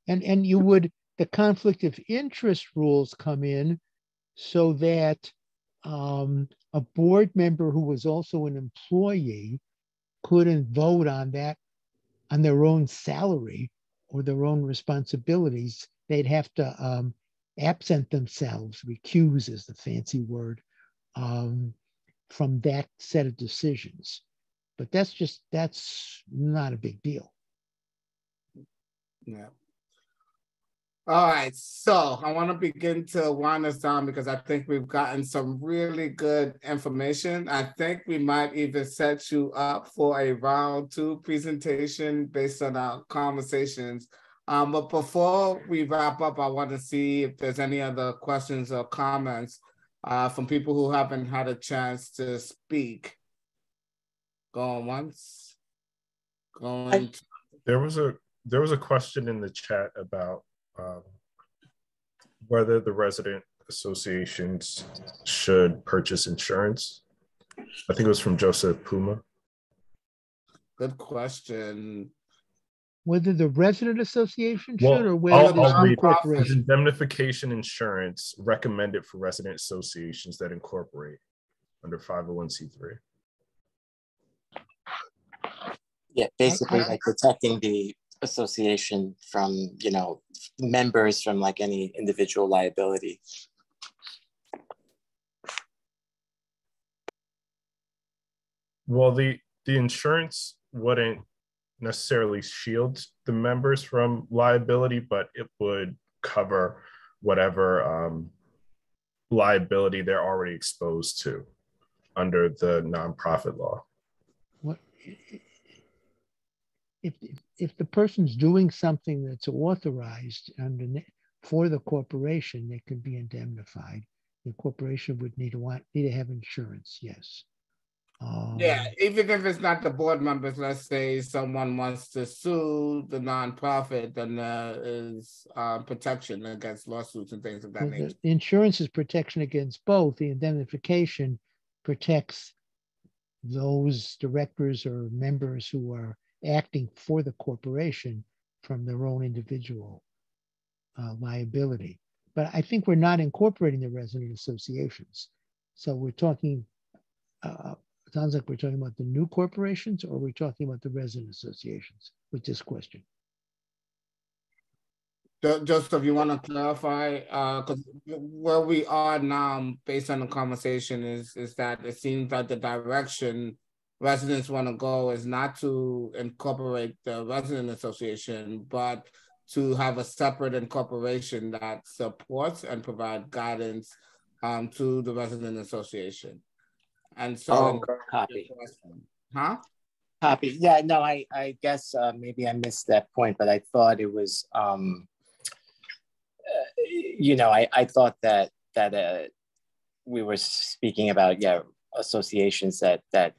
And you would, the conflict of interest rules come in so that a board member who was also an employee couldn't vote on that on their own salary or their own responsibilities. They'd have to absent themselves, recuse is the fancy word, from that set of decisions. But that's not a big deal. Yeah. All right, so I want to begin to wind us down because I think we've gotten some really good information. I think we might even set you up for a round 2 presentation based on our conversations. But before we wrap up, I want to see if there's any other questions or comments from people who haven't had a chance to speak. Going once, going. There was a question in the chat about whether the resident associations should purchase insurance. I think it was from Joseph Puma. Good question. Whether the resident association should, or whether the corporation. Indemnification insurance recommended for resident associations that incorporate under 501c3. Yeah, basically like protecting the association from, members from like any individual liability. Well, the insurance wouldn't necessarily shield the members from liability, but it would cover whatever liability they're already exposed to under the nonprofit law. What if the person's doing something that's authorized for the corporation, they could be indemnified. The corporation would need to have insurance. Yes. Yeah, even if it's not the board members, let's say someone wants to sue the nonprofit, then there is protection against lawsuits and things of that nature. The insurance is protection against both. The indemnification protects those directors or members who are acting for the corporation from their own individual liability. But I think we're not incorporating the resident associations. So we're talking, sounds like we're talking about the new corporations, or we're talking about the resident associations with this question. Joseph, you want to clarify? Because where we are now, based on the conversation, is that it seems like the direction residents want to go is not to incorporate the resident association, but to have a separate incorporation that supports and provide guidance to the resident association. And so, copy. Huh? Copy. Yeah, no, I guess maybe I missed that point, but I thought it was, I thought that we were speaking about, associations that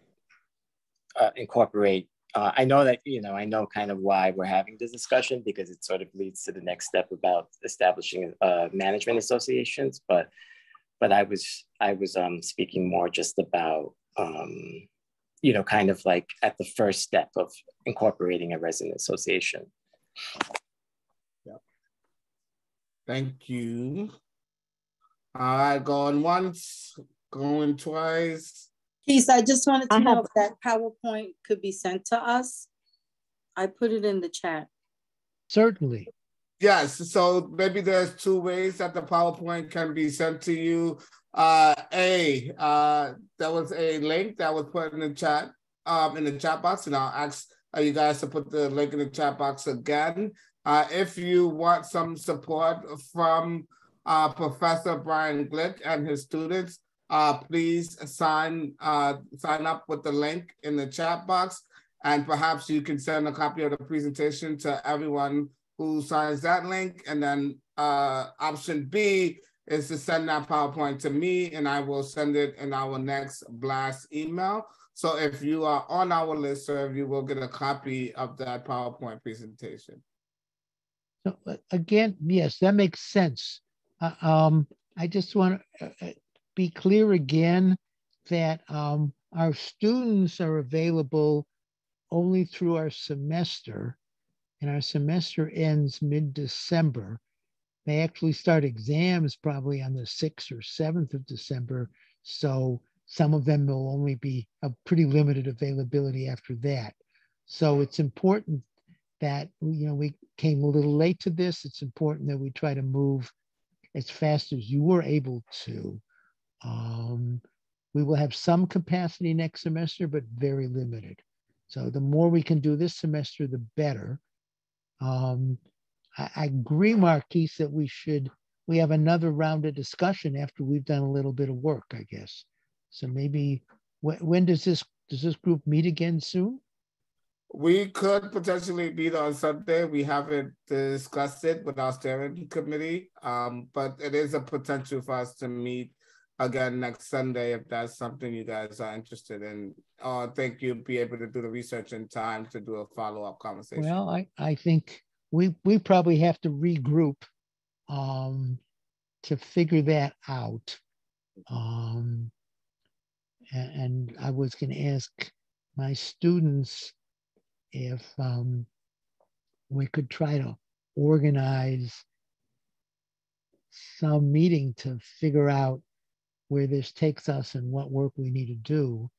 incorporate. I know that, I know kind of why we're having this discussion, because it sort of leads to the next step about establishing management associations. But I was speaking more just about, kind of like at the first step of incorporating a resident association. Yeah. Thank you. All right, going once, going twice. Keith, I just wanted to know if that PowerPoint could be sent to us. I put it in the chat. Certainly. Yes, so maybe there's two ways that the PowerPoint can be sent to you. There was a link that was put in the chat box, and I'll ask you guys to put the link in the chat box again. If you want some support from Professor Brian Glick and his students, please sign up with the link in the chat box, and perhaps you can send a copy of the presentation to everyone who signs that link. And then option B is to send that PowerPoint to me, and I will send it in our next blast email. So if you are on our listserv, you will get a copy of that PowerPoint presentation. So again, yes, that makes sense. I just want to be clear again that our students are available only through our semester, and our semester ends mid-December. They actually start exams probably on the 6th or 7th of December, so some of them will only be a pretty limited availability after that. So it's important that, you know, we came a little late to this. It's important that we try to move as fast as you were able to. We will have some capacity next semester, but very limited. So the more we can do this semester, the better. I agree, Marquise, that we have another round of discussion after we've done a little bit of work, I guess. So maybe, when does this group meet again soon? We could potentially meet on Sunday. We haven't discussed it with our steering committee, but it is a potential for us to meet again next Sunday if that's something you guys are interested in. I think you'll be able to do the research in time to do a follow-up conversation. Well, I think we probably have to regroup to figure that out. And I was going to ask my students if we could try to organize some meeting to figure out where this takes us and what work we need to do,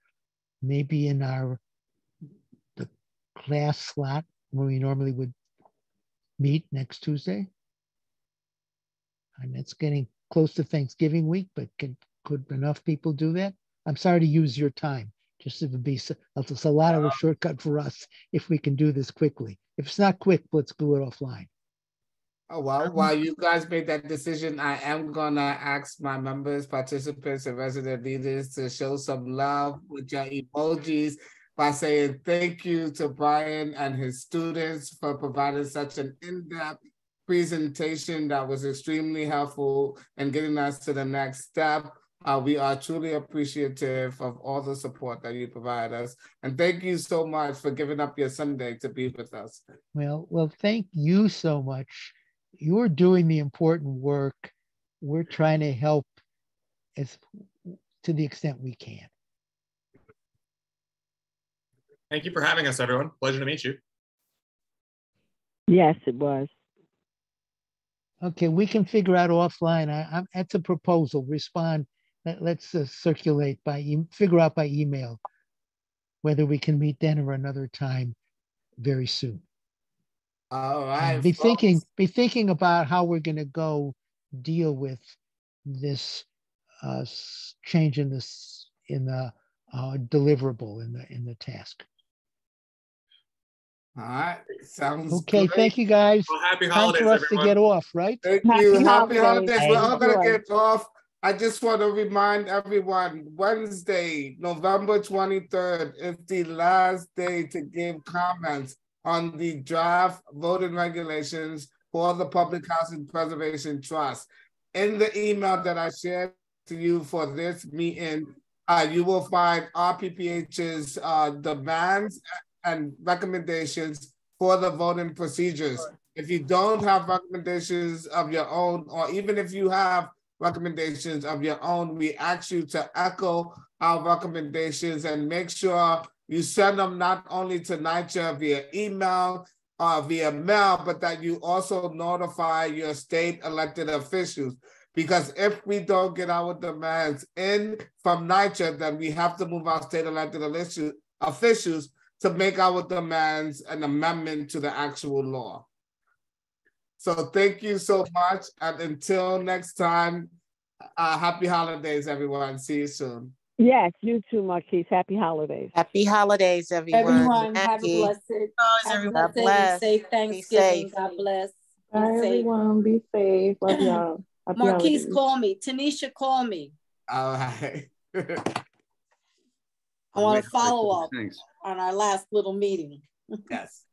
maybe in the class slot where we normally would meet next Tuesday. And it's getting close to Thanksgiving week, but could enough people do that? I'm sorry to use your time. Just it would be it's a lot of a shortcut for us if we can do this quickly. If it's not quick, let's do it offline. Oh, well, while you guys made that decision, I am gonna ask my members, participants, and resident leaders to show some love with your emojis by saying thank you to Brian and his students for providing such an in-depth presentation that was extremely helpful in getting us to the next step. We are truly appreciative of all the support that you provide us. And thank you so much for giving up your Sunday to be with us. Well, thank you so much. You're doing the important work. We're trying to help to the extent we can. Thank you for having us, everyone. Pleasure to meet you. Yes, it was. Okay, we can figure out offline. That's a proposal. Respond. Let's circulate figure out by email whether we can meet then or another time very soon. All right. Be thinking about how we're going to deal with this change in the deliverable in the task. All right. Sounds okay. Great. Thank you, guys. Well, happy Time holidays, for us everyone. to get off, right? Thank you. Happy holidays. We're all going to get off. I just want to remind everyone, Wednesday, November 23rd is the last day to give comments on the draft voting regulations for the Public Housing Preservation Trust. In the email that I shared to you for this meeting, you will find RPPH's demands and recommendations for the voting procedures. If you don't have recommendations of your own, or even if you have recommendations of your own, we ask you to echo our recommendations and make sure you send them not only to NYCHA via email, via mail, but that you also notify your state elected officials. Because if we don't get our demands in from NYCHA, then we have to move our state elected officials to make our demands an amendment to the actual law. So thank you so much. And until next time, happy holidays, everyone. See you soon. Yes, you too, Marquise. Happy holidays. Happy holidays, everyone. Everyone, have a blessed, God bless. safe Thanksgiving. God bless. Bye, everyone. Be safe. Love y'all. Marquise, call me. Tanisha, call me. All right. I want to follow up on our last little meeting. Yes.